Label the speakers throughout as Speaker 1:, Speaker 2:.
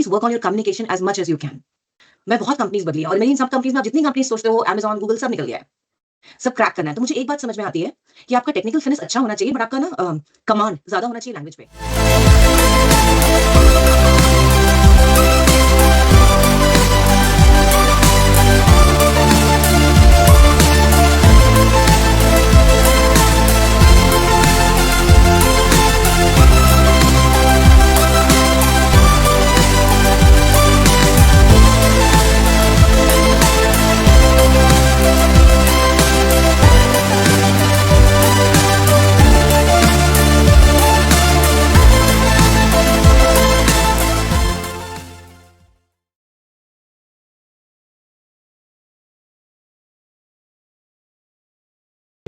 Speaker 1: Please work on your communication as much as you can. मैं बहुत companies बदली और मेरी इन सब कंपनीज में आप जितनी कंपनीज सोचते हो Amazon, Google सब निकल गया है, सब क्रैक करना है। तो मुझे एक बात समझ में आती है कि आपका टेक्निकल फिनिश अच्छा होना चाहिए, बट आपका ना कमांड ज्यादा होना चाहिए लैंग्वेज पे।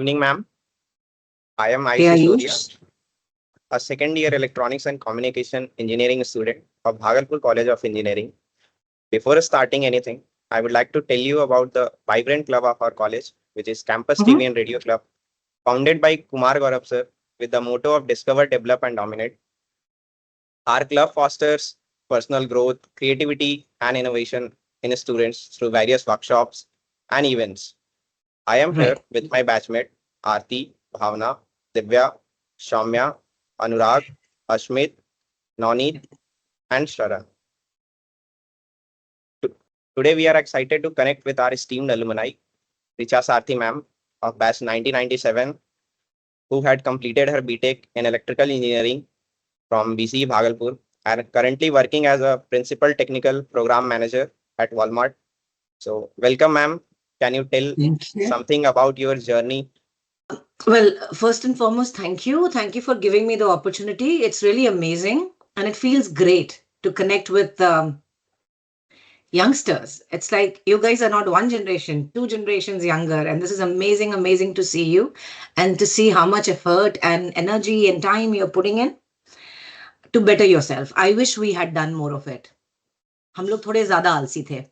Speaker 2: Evening, ma'am. I am
Speaker 1: Hey,
Speaker 2: Ayush
Speaker 1: Ayush.
Speaker 2: Surya, a second-year Electronics and Communication Engineering student of Bhagalpur College of Engineering. Before starting anything, I would like to tell you about the vibrant club of our college, which is Campus TV and Radio Club, founded by Kumar Gaurav sir, with the motto of Discover, Develop, and Dominate. Our club fosters personal growth, creativity, and innovation in students through various workshops and events. I am here with my batchmate, Aarti, Bhavna, Divya, Shaumya, Anurag, Ashmit, Nonit, and Sharan. Today, we are excited to connect with our esteemed alumni, Richa Sarthi ma'am of batch 1997, who had completed her BTech in Electrical Engineering from BCE Bhagalpur and currently working as a Principal Technical Program Manager at Walmart. So, welcome ma'am. Can you tell something about your journey?
Speaker 1: Well, first and foremost, thank you. Thank you for giving me the opportunity. It's really amazing and it feels great to connect with youngsters. It's like you guys are not one generation, 2 generations younger. And this is amazing, amazing to see you and to see how much effort and energy and time you're putting in to better yourself. I wish we had done more of it. हम लोग थोड़े ज़्यादा आलसी थे.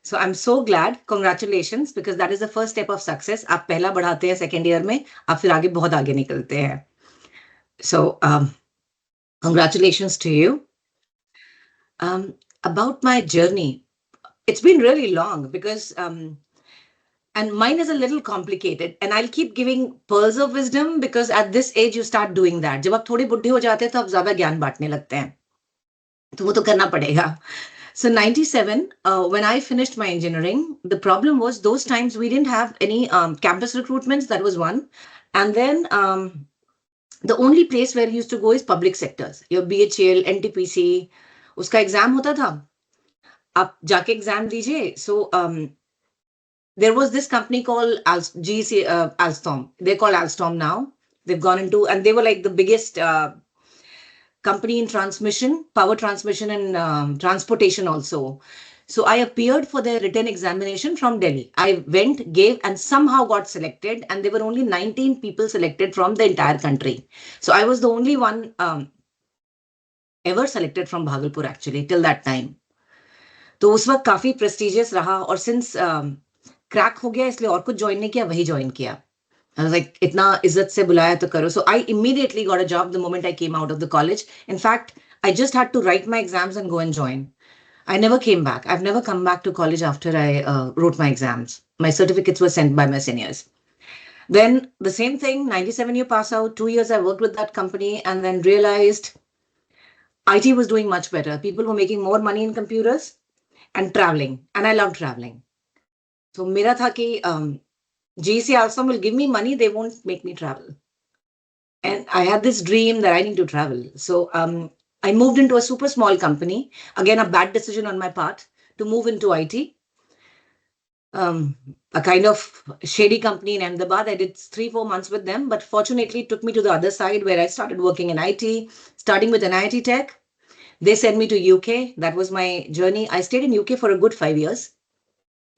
Speaker 1: So I'm so glad. Congratulations, because that is the first step of success. आप पहला बढ़ाते हैं second year में, आप फिर आगे बहुत आगे निकलते हैं. So congratulations to you. About my journey, it's been really long because and mine is a little complicated, and I'll keep giving pearls of wisdom because at this age you start doing that. जब आप थोड़े बुढ़े हो जाते हैं तो आप ज्यादा ज्ञान बांटने लगते हैं, तो वो तो करना पड़ेगा. So 97, when I finished my engineering, the problem was those times we didn't have any campus recruitments. That was one. And then the only place where you used to go is public sectors. Your BHL, NTPC, uska exam hota tha. आप जाके exam दीजिए. So there was this company called Alstom. They're called Alstom now. They've gone into, and they were like the biggest company in transmission, power transmission, and transportation also. So I appeared for their written examination from Delhi. I went, gave, and somehow got selected. And there were only 19 people selected from the entire country. So I was the only one ever selected from Bhagalpur actually till that time. तो उस वक्त काफी prestigious रहा, और since crack हो गया इसलिए और कुछ join नहीं किया, वही join किया. I was like, इतना इज्जत से बुलाया तो करो. So I immediately got a job the moment I came out of the college. In fact, I just had to write my exams and go and join. I never came back. I've never come back to college after I wrote my exams. My certificates were sent by my seniors. Then the same thing, 97 you pass out, 2 years I worked with that company and then realized IT was doing much better. People were making more money in computers and traveling. And I love traveling. So mera tha ki GC Alstom will give me money, they won't make me travel. And I had this dream that I need to travel. So I moved into a super small company. Again, a bad decision on my part to move into IT. A kind of shady company in Ahmedabad. I did 3-4 months with them, but fortunately it took me to the other side where I started working in IT, starting with NIT Tech. They sent me to UK. That was my journey. I stayed in UK for a good 5 years.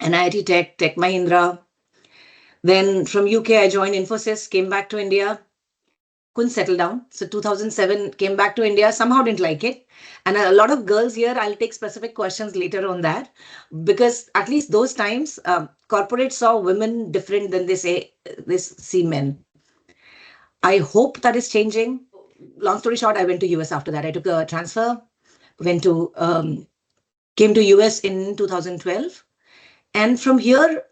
Speaker 1: NIT Tech, Tech Mahindra. Then from UK, I joined Infosys, came back to India, couldn't settle down. So 2007, came back to India, somehow didn't like it. And a lot of girls here, I'll take specific questions later on that, because at least those times, corporates saw women different than they see men. I hope that is changing. Long story short, I went to US after that. I took a transfer, went to came to US in 2012. And from here,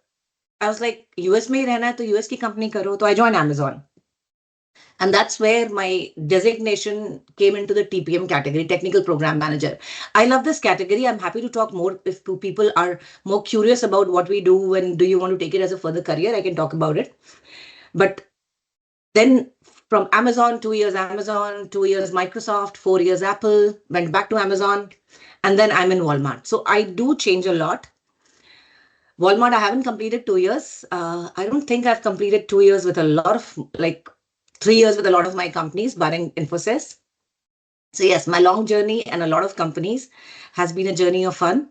Speaker 1: I was like, US में ही रहना है तो US की company करो. So I joined Amazon. And that's where my designation came into the TPM category, Technical Program Manager. I love this category. I'm happy to talk more if people are more curious about what we do and do you want to take it as a further career, I can talk about it. But then from Amazon, 2 years Amazon, 2 years Microsoft, 4 years Apple, went back to Amazon, and then I'm in Walmart. So I do change a lot. Walmart, I haven't completed 2 years. I don't think I've completed 2 years with a lot of 3 years with a lot of my companies, barring Infosys. So yes, my long journey and a lot of companies has been a journey of fun.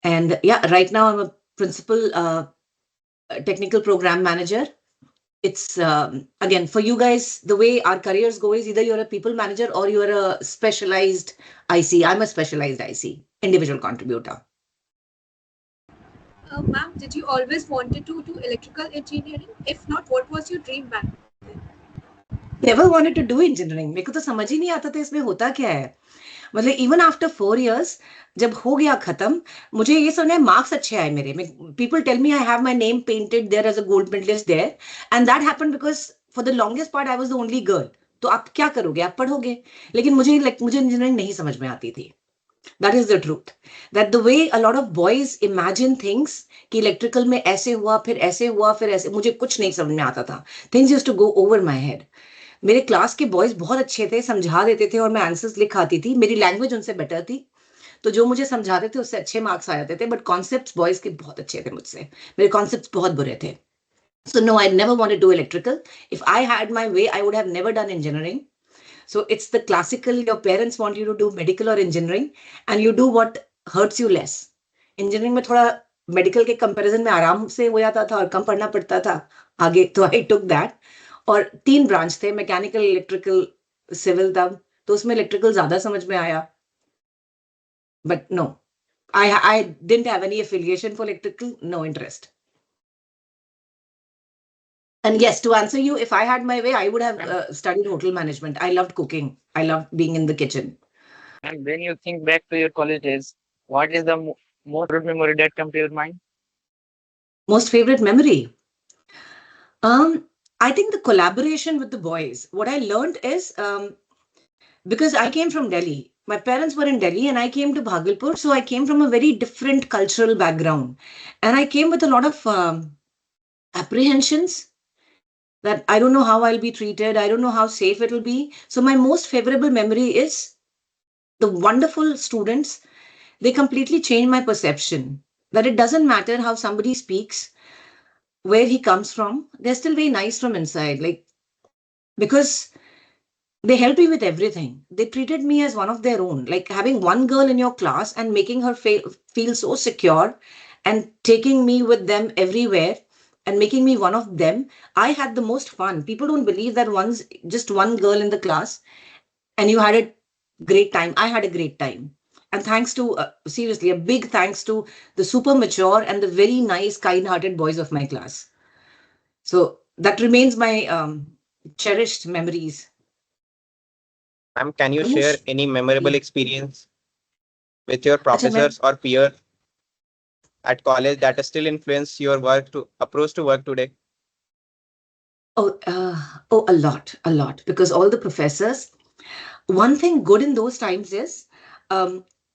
Speaker 1: And yeah, right now I'm a principal technical program manager. It's again, for you guys, the way our careers go is either you're a people manager or you're a specialized IC. I'm a specialized IC, individual contributor.
Speaker 3: Ma'am, did you always wanted to do electrical engineering? If not, what was your dream back then?
Speaker 1: Never wanted to do engineering. मेरे को तो समझ ही नहीं आता था इसमें होता क्या है. मतलब even after 4 years, जब हो गया खत्म, मुझे ये सुनना है मार्क्स अच्छे आए मेरे. People tell me I have my name painted there as a gold medalist there, and that happened because for the longest part I was the only girl. तो आप क्या करोगे, आप पढ़ोगे. लेकिन मुझे engineering नहीं समझ में आती थी. That is the truth. That the way a lot of boys imagine things कि electrical में ऐसे हुआ, फिर ऐसे हुआ, फिर ऐसे, मुझे कुछ नहीं समझ में आता था. Things used to go over my head. मेरे क्लास के बॉयज बहुत अच्छे थे, समझा देते थे और मैं आंसर्स लिख आती थी. मेरी लैंग्वेज उनसे बेटर थी, तो जो मुझे समझाते थे उससे अच्छे मार्क्स आ जाते थे. बट कॉन्सेप्ट्स बॉयज के बहुत अच्छे थे मुझसे, मेरे कॉन्सेप्ट्स बहुत बुरे थे. So no, I never wanted to do electrical. If I had my way, I would have never done engineering. So it's the classical, your parents want you to do medical or engineering and you do what hurts you less. Engineering में थोड़ा medical के comparison में आराम से हो जाता था और कम पढ़ना पड़ता था आगे, तो I took that. और 3 ब्रांच थे, मैकेनिकल, इलेक्ट्रिकल, सिविल. तब तो उसमें इलेक्ट्रिकल ज्यादा समझ में आया. But no, I didn't have any affiliation for electrical, no interest. And yes, to answer you, if I had my way, I would have studied hotel management. I loved cooking. I loved being in the kitchen.
Speaker 4: And when you think back to your college days, what is the most favorite memory that comes to your mind?
Speaker 1: Most favorite memory? I think the collaboration with the boys. What I learned is, because I came from Delhi. My parents were in Delhi and I came to Bhagalpur. So I came from a very different cultural background. And I came with a lot of apprehensions that I don't know how I'll be treated. I don't know how safe it'll be. So my most favorable memory is the wonderful students. They completely changed my perception that it doesn't matter how somebody speaks, where he comes from. They're still very nice from inside. Because they helped me with everything. They treated me as one of their own. Like having one girl in your class and making her feel so secure and taking me with them everywhere and making me one of them. I had the most fun. People don't believe that once just one girl in the class and you had a great time. I had a great time. And thanks to, seriously, a big thanks to the super mature and the very nice, kind-hearted boys of my class. So that remains my cherished memories.
Speaker 2: Ma'am, can you share any memorable experience with your professors or peer at college that still influence your approach to work today?
Speaker 1: Oh, a lot. Because all the professors, one thing good in those times is,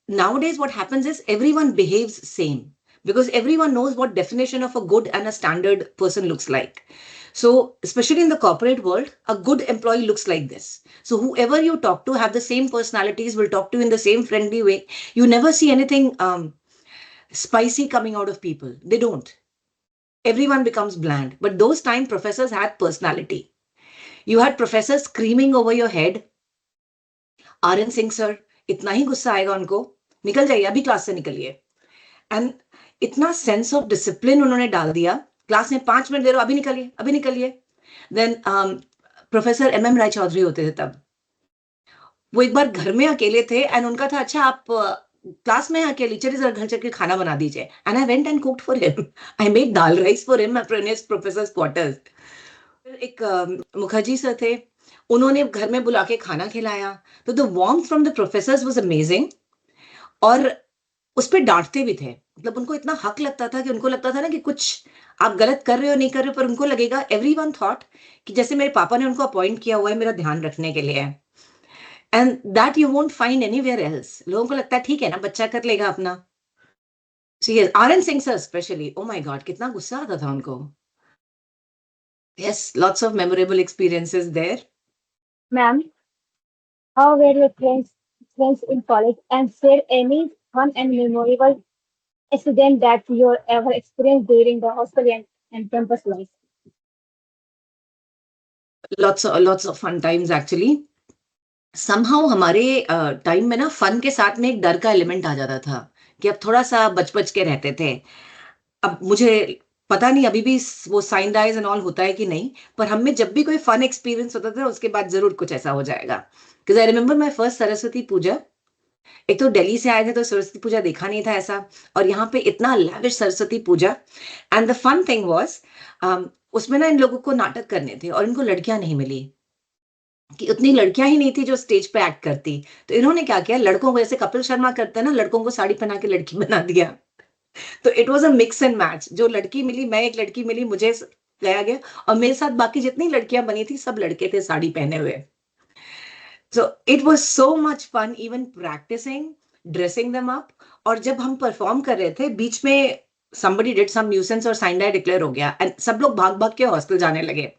Speaker 1: nowadays what happens is everyone behaves same because everyone knows what definition of a good and a standard person looks like. So especially in the corporate world, a good employee looks like this. So whoever you talk to have the same personalities, will talk to you in the same friendly way. You never see anything spicy coming out of people. They don't. Everyone becomes bland. But those time professors had personality. You had professors screaming over your head. RN Singh sir, इतना ही गुस्सा आएगा उनको, निकल जाइए, अभी class से निकलिए. And इतना sense of discipline उन्होंने डाल दिया, क्लास में 5 मिनट दे रहे हो, अभी निकलिए. Then प्रोफेसर MM राय चौधरी होते थे तब. वो एक बार घर में अकेले थे and उनका था, अच्छा आप क्लास में अकेले, चलिए जरा घर चल के खाना बना दीजिए. And I went and cooked for him. I made dal rice for him at his professor's quarters. एक मुखर्जी सर थे, उन्होंने घर में बुला के खाना खिलाया. तो the warmth from the professors was amazing. और उस पर डांटते भी थे, मतलब उनको इतना हक लगता था कि उनको लगता था ना कि कुछ आप गलत कर रहे हो नहीं कर रहे हो, पर उनको लगेगा, एवरीवन थॉट कि जैसे मेरे पापा ने उनको अपॉइंट किया हुआ है मेरा ध्यान रखने के लिए, and that you won't find anywhere else. लोगों को लगता है ठीक है ना, बच्चा कर लेगा अपना। So yes, RN Singh sir especially, oh my god, कितना गुस्सा आता था उनको। Yes, lots of memorable experiences there.
Speaker 5: Ma'am, how were your friends in college and share any fun and memorable incident that you ever experienced during the hostel and campus life?
Speaker 1: Lots of fun times actually. Somehow हमारे time में ना fun के साथ में एक डर का element आ जाता था कि अब थोड़ा सा बच बच के रहते थे। अब मुझे पता नहीं अभी भी वो साइन डाइज एंड ऑल होता है कि नहीं, पर हम में जब भी कोई फन एक्सपीरियंस होता था उसके बाद जरूर कुछ ऐसा हो जाएगा। Because I remember my first Saraswati Puja. एक तो दिल्ली से आए थे तो सरस्वती पूजा देखा नहीं था ऐसा, और यहाँ पे इतना lavish Saraswati Puja. And the fun thing was, उसमें ना इन लोगों को नाटक करने थे और इनको लड़कियां नहीं मिली, कि उतनी लड़कियां ही नहीं थी जो स्टेज पे एक्ट करती। तो इन्होंने क्या किया, लड़कों को जैसे कपिल शर्मा करते हैं ना, लड़कों को साड़ी पहना के लड़की बना दिया। तो it was a mix and match, जो लड़की मिली, मैं एक लड़की मिली, मुझे गया गया, और मेरे साथ बाकी जितनी लड़कियां बनी थी सब लड़के थे साड़ी पहने हुए। So it was so much fun even practicing, dressing them up. और जब हम परफॉर्म कर रहे थे बीच में somebody did some nuisance और साइन डाई डिक्लेयर हो गया एंड सब लोग भाग भाग के हॉस्टल जाने लगे।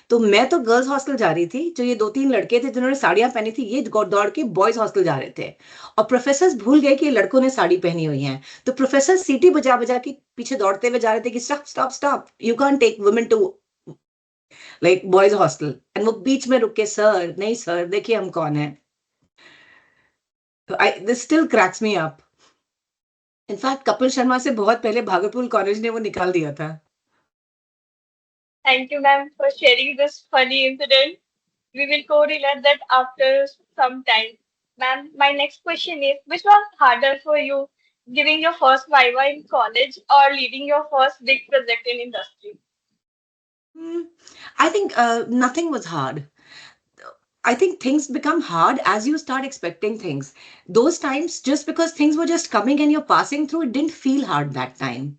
Speaker 1: तो मैं तो गर्ल्स हॉस्टल जा रही थी, जो ये 2-3 लड़के थे जिन्होंने साड़ियां पहनी थी ये दौड़ के बॉयज हॉस्टल जा रहे थे, और प्रोफेसर भूल गए कि लड़कों ने साड़ी पहनी हुई है। तो प्रोफेसर सीटी बजा बजा के पीछे दौड़ते हुए जा रहे थे कि stop stop stop, you can't take women to like boys hostel. And वो बीच में रुक के, सर नहीं सर देखिए हम कौन है। This still cracks me up. In fact Kapil Sharma से बहुत पहले भागलपुर कॉलेज ने वो निकाल दिया था।
Speaker 5: Thank you, ma'am, for sharing this funny incident. We will correlate that after some time. Ma'am, my next question is, which was harder for you, giving your first Viva in college or leading your first big project in industry?
Speaker 1: I think nothing was hard. I think things become hard as you start expecting things. Those times, just because things were just coming and you're passing through, it didn't feel hard that time.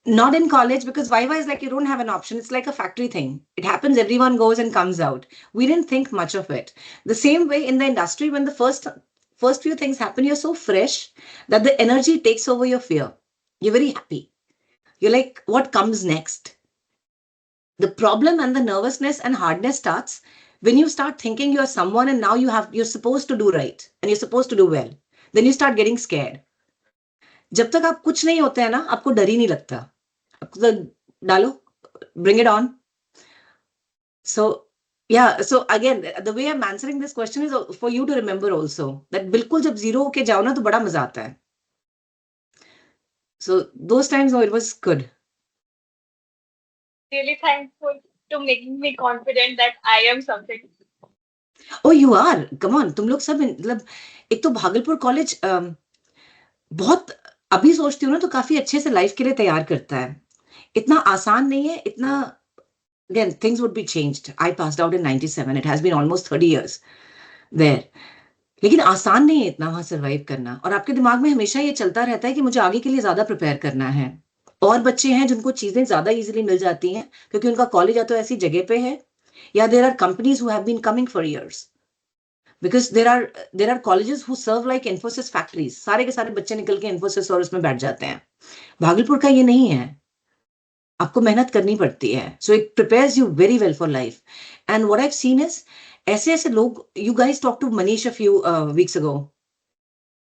Speaker 1: Not in college, because Viva is like you don't have an option. It's like a factory thing. It happens, everyone goes and comes out. We didn't think much of it. The same way in the industry, when the first few things happen, you're so fresh that the energy takes over your fear. You're very happy. You're like, what comes next? The problem and the nervousness and hardness starts when you start thinking you're someone and now you're supposed to do right and you're supposed to do well. Then you start getting scared. जब तक आप कुछ नहीं होते हैं ना, आपको डर ही नहीं लगता। आपको तो डालो, bring it on. So yeah, so again, the way I'm answering this question is for you to remember also that बिल्कुल जब जीरो होके जाओ ना तो बड़ा मजा आता है. So those times, no, it was good.
Speaker 5: Really thankful to making me confident that I am something.
Speaker 1: Oh, you are. Come on, तुम लोग सब मतलब एक तो भागलपुर कॉलेज बहुत, अभी सोचती हूँ ना तो काफी अच्छे से लाइफ के लिए तैयार करता है। इतना आसान नहीं है, इतना, again, things would be changed. I passed out in 97. It has been almost 30 years there. लेकिन आसान नहीं है इतना वहां सर्वाइव करना, और आपके दिमाग में हमेशा ये चलता रहता है कि मुझे आगे के लिए ज्यादा प्रिपेयर करना है। और बच्चे हैं जिनको चीजें ज्यादा इजीली मिल जाती हैं क्योंकि उनका कॉलेज या तो ऐसी जगह पे है, या there are companies who have been coming for years, because there are colleges who serve like Infosys factories. सारे के सारे बच्चे निकल के इन्फोसिस और उसमें बैठ जाते हैं। भागलपुर का ये नहीं है, आपको मेहनत करनी पड़ती है। So it prepares you very well for life. And what I have seen is, ऐसे ऐसे लोग, you guys talk to Manish a few weeks ago,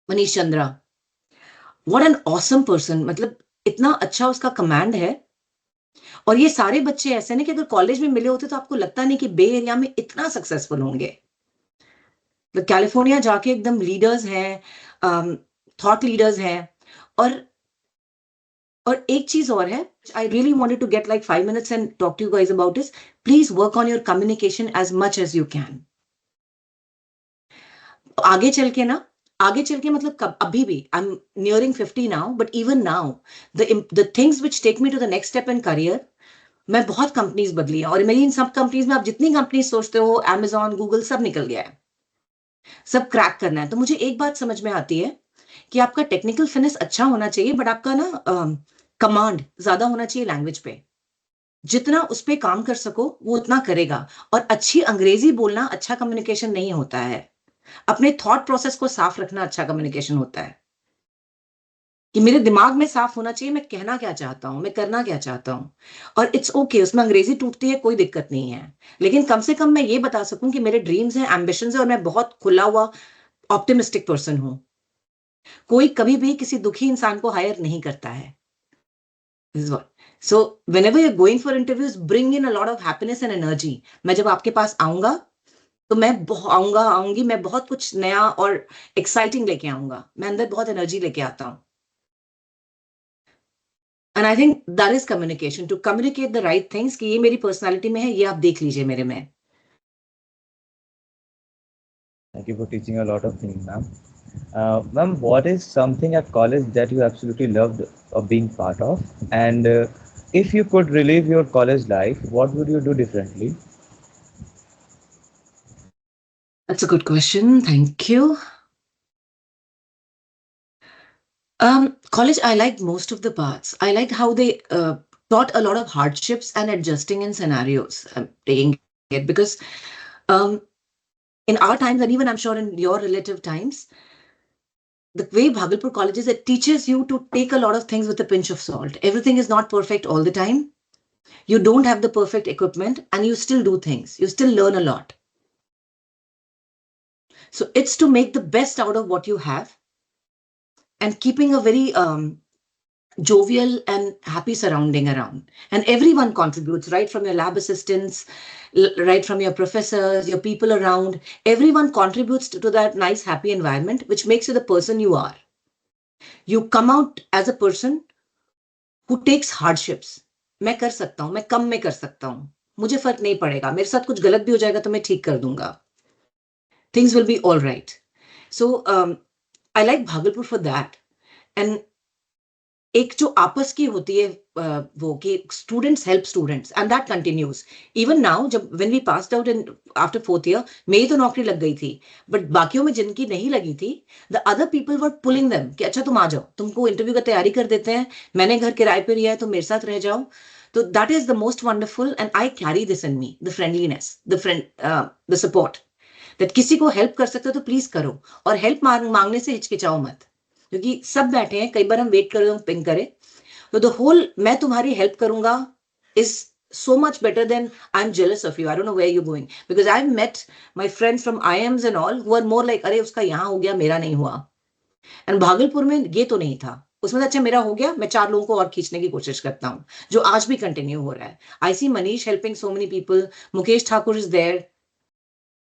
Speaker 1: Manish Chandra, what an awesome person, मतलब इतना अच्छा उसका कमांड है। और ये सारे बच्चे ऐसे ना कि अगर कॉलेज में मिले होते तो आपको लगता नहीं कि बे एरिया में इतना सक्सेसफुल होंगे। तो कैलिफोर्निया जाके एकदम लीडर्स हैं, थॉट लीडर्स हैं। और एक चीज और है, I really wanted to get like 5 minutes and talk to you guys about this. Please work on your communication as much as you can. आगे चल के मतलब कब, अभी भी I am nearing 50 now, but even now the things which take me to the next step in career, मैं बहुत companies बदली है, और मेरी इन सब कंपनीज में आप जितनी कंपनीज सोचते हो, Amazon, गूगल, सब निकल गया है, सब क्रैक करना है। तो मुझे एक बात समझ में आती है कि आपका टेक्निकल फिनिश अच्छा होना चाहिए, बट आपका ना कमांड ज्यादा होना चाहिए लैंग्वेज पे। जितना उस पे काम कर सको वो उतना करेगा। और अच्छी अंग्रेजी बोलना अच्छा कम्युनिकेशन नहीं होता है। अपने थॉट प्रोसेस को साफ रखना अच्छा कम्युनिकेशन होता है, कि मेरे दिमाग में साफ होना चाहिए, मैं कहना क्या चाहता हूं, मैं करना क्या चाहता हूं। और इट्स ओके, उसमें अंग्रेजी टूटती है, कोई दिक्कत नहीं है, लेकिन कम से कम मैं ये बता सकूं कि मेरे ड्रीम्स हैं, एम्बिशंस है, और मैं बहुत खुला हुआ ऑप्टिमिस्टिक पर्सन हूं। कोई कभी भी किसी दुखी इंसान को हायर नहीं करता है। So whenever you're going for interviews, bring in a lot of happiness and energy. मैं जब आपके पास आऊंगा तो मैं आऊंगी, मैं बहुत कुछ नया और एक्साइटिंग लेके आऊंगा। मैं अंदर बहुत एनर्जी लेके आता हूँ। And I think that is communication, to communicate the right things, कि ये मेरी पर्सनालिटी में है, ये आप देख लीजिए मेरे में।
Speaker 6: Thank you for teaching a lot of things, ma'am. Ma'am, what is something at college that you absolutely loved of being part of? And if you could relive your college life, what would you do differently?
Speaker 1: That's a good question. Thank you. College, I liked most of the parts. I liked how they taught a lot of hardships and adjusting in scenarios. Taking it because in our times, and even I'm sure in your relative times, the way Bhagalpur College is, it teaches you to take a lot of things with a pinch of salt. Everything is not perfect all the time. You don't have the perfect equipment, and you still do things. You still learn a lot. So it's to make the best out of what you have, and keeping a very jovial and happy surrounding around. And everyone contributes, right from your lab assistants, right from your professors, your people around. Everyone contributes to that nice, happy environment, which makes you the person you are. You come out as a person who takes hardships. मैं कर सकता हूं, मैं कम में कर सकता हूं, मुझे फर्क नहीं पड़ेगा, मेरे साथ कुछ गलत भी हो जाएगा तो मैं ठीक कर दूंगा. Things will be all right. So I like Bhagalpur for that. And एक जो आपस की होती है वो कि students help students, and that continues even now. जब when we passed out in after 4th year, मेरी तो नौकरी लग गई थी, बट बाकियों में जिनकी नहीं लगी थी, the other people were pulling them कि अच्छा तुम आ जाओ, तुमको इंटरव्यू का तैयारी कर देते हैं, मैंने घर किराए पे लिया है, तो मेरे साथ रह जाओ. तो that is the most wonderful, and I carry this in me, the friendliness, the support, that किसी को हेल्प कर सकते हो तो प्लीज करो, और हेल्प मांगने से हिचकिचाओ मत, क्योंकि सब बैठे हैं, कई बार हम वेट कर रहे हो पिंग करे, तो द होल मैं तुम्हारी हेल्प करूंगा is so much better than I'm jealous of you. I don't know where you're going, because I've met my friends from IIMs and all who are more like, अरे उसका यहाँ हो गया, मेरा नहीं हुआ. एंड भागलपुर में ये तो नहीं था. उसमें अच्छा मेरा हो गया, मैं 4 लोगों को और खींचने की कोशिश करता हूँ, जो आज भी कंटिन्यू हो रहा है. I see Manish helping so many people, Mukesh Thakur is there.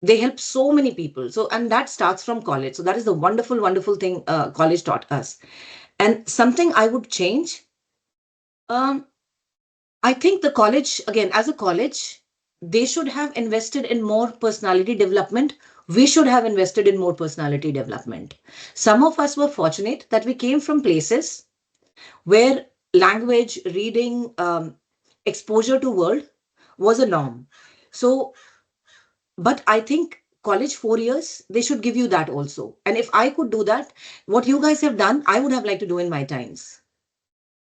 Speaker 1: They help so many people. So, and that starts from college. So that is the wonderful, wonderful thing college taught us. And something I would change, I think the college, again, as a college, they should have invested in more personality development. We should have invested in more personality development. Some of us were fortunate that we came from places where language, reading, exposure to world was a norm. So, but I think college 4 years, they should give you that also. And if I could do that, what you guys have done, I would have liked to do in my times.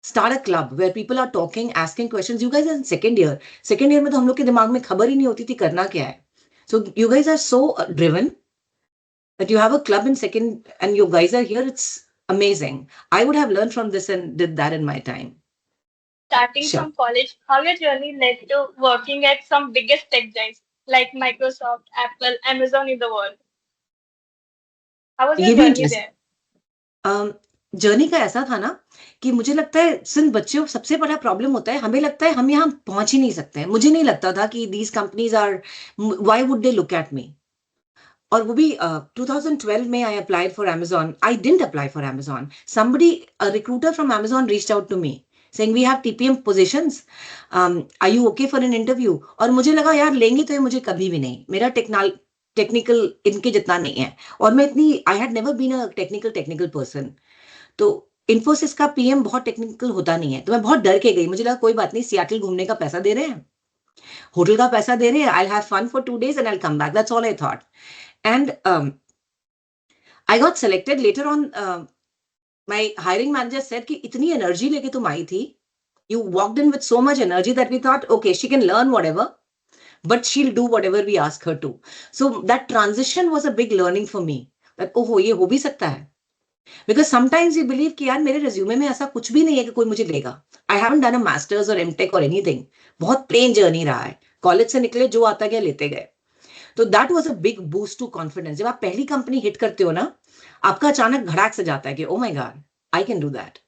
Speaker 1: Start a club where people are talking, asking questions. You guys are in second year. Second year में तो हम लोग के दिमाग में खबर ही नहीं होती थी करना क्या है. So you guys are so driven that you have a club in second and you guys are here. It's amazing. I would have learned from this and did that in my time.
Speaker 5: Starting
Speaker 1: Sure.
Speaker 5: from college, how your journey led to working at some biggest tech giants like Microsoft, Apple, Amazon in the world? How was your
Speaker 1: ये भी
Speaker 5: journey
Speaker 1: interesting.
Speaker 5: there?
Speaker 1: Journey का ऐसा था ना कि मुझे लगता है सिंध बच्चों सबसे बड़ा प्रॉब्लम होता है, हमें लगता है हम यहाँ पहुंच ही नहीं सकते हैं. मुझे नहीं लगता था कि these companies are, why would they look at me. और वो भी 2012 में I applied for Amazon. I didn't apply for Amazon. Somebody, a recruiter from Amazon reached out to me saying we have TPM positions, are you okay for an interview. और मुझे लगा यार लेंगे तो ये मुझे कभी भी नहीं, मेरा टेक्निकल इनके जितना नहीं है, और मैं इतनी I had never been a technical person. तो इन्फोसिस का पीएम बहुत टेक्निकल होता नहीं है, तो मैं बहुत डर के गई. मुझे लगा कोई बात नहीं, सियाटल घूमने का पैसा दे रहे हैं, होटल का पैसा दे रहे हैं, I have fun for 2 days and I'll come back. That's all I thought. And I got selected later on. my hiring manager said कि इतनी energy लेके तुम आई थी, you walked in with so much energy that we thought, okay, she can learn whatever, but she'll do whatever we ask her to. So that transition was a big learning for me. That oh, ये हो भी सकता है. Because sometimes you believe कि यार मेरे resume में ऐसा कुछ भी नहीं है कि कोई मुझे लेगा. I haven't done a masters or MTech or anything. बहुत plain journey रहा है. College से निकले जो आता गया लेते गए. तो that was a big boost to confidence. जब आप पहली कंपनी हिट करते हो ना, आपका अचानक धड़ाक से जाता है कि oh my God, I can do that.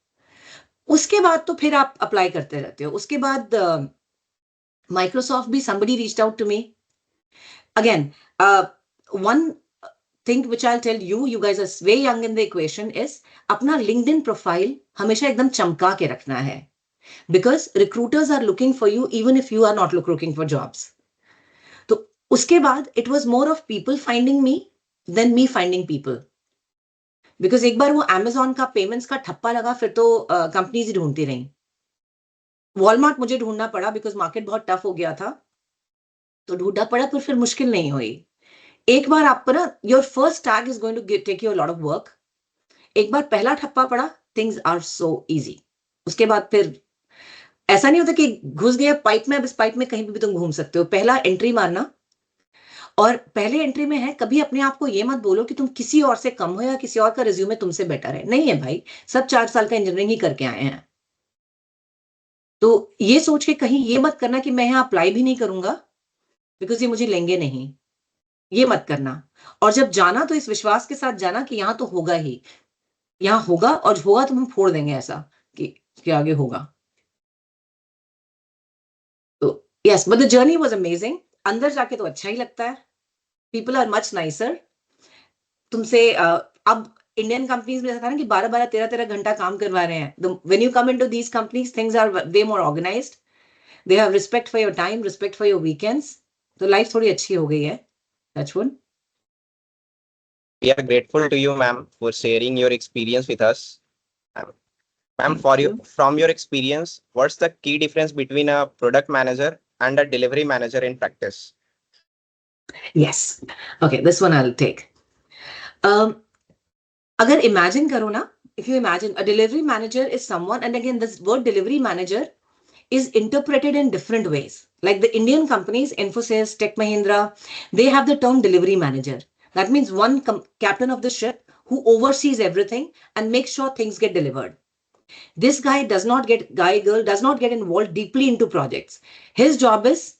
Speaker 1: उसके बाद तो फिर आप अप्लाई करते रहते हो. उसके बाद Microsoft भी somebody reached out to me. Again, one thing which I'll tell you, you guys are way young in the equation, is अपना LinkedIn profile हमेशा एकदम चमका के रखना है. Because recruiters are looking for you even if you are not looking for jobs. तो उसके बाद it was more of people finding me than me finding people. Because एक बार वो Amazon का पेमेंट्स का ठप्पा लगा, फिर तो कंपनीज ही ढूंढती रही. वॉलमार्ट मुझे ढूंढना पड़ा बिकॉज मार्केट बहुत टफ हो गया था, तो ढूंढना पड़ा, पर फिर मुश्किल नहीं हुई. एक बार आपको ना, your first tag is going to take you a lot of work. एक बार पहला ठप्पा पड़ा, थिंग्स आर सो इजी. उसके बाद फिर ऐसा नहीं होता कि घुस गया पाइप में, अब इस पाइप में कहीं भी तुम घूम सकते हो. पहला एंट्री मारना, और पहले एंट्री में है कभी अपने आप को ये मत बोलो कि तुम किसी और से कम हो या किसी और का रिज्यूमे तुमसे बेटर है. नहीं है भाई, सब 4 साल का इंजीनियरिंग ही करके आए हैं. तो ये सोच के कहीं ये मत करना कि मैं यहाँ अप्लाई भी नहीं करूंगा बिकॉज ये मुझे लेंगे नहीं. ये मत करना. और जब जाना तो इस विश्वास के साथ जाना कि यहाँ तो होगा ही, यहाँ होगा, और होगा तो हम फोड़ देंगे ऐसा कि आगे होगा. तो yes, but the journey was amazing. अंदर जाके तो अच्छा ही लगता है. People are much nicer. तुमसे अब इंडियन कंपनीज में ऐसा था ना कि 12-12, 13-13 घंटा काम करवा रहे हैं. When you come into these companies, things are way more organised. They have respect for your time, respect for your weekends. तो लाइफ थोड़ी अच्छी हो गई है. Touch wood.
Speaker 2: We are grateful to you, ma'am, for sharing your experience with us. Ma'am, from your experience, what's the key difference between a product manager and a delivery manager in practice?
Speaker 1: Yes. Okay, this one I'll take. अगर imagine करो ना, if you imagine a delivery manager is someone, and again this word delivery manager is interpreted in different ways. Like the Indian companies, Infosys, Tech Mahindra, they have the term delivery manager. That means one captain of the ship who oversees everything and makes sure things get delivered. This guy does not get involved deeply into projects. His job is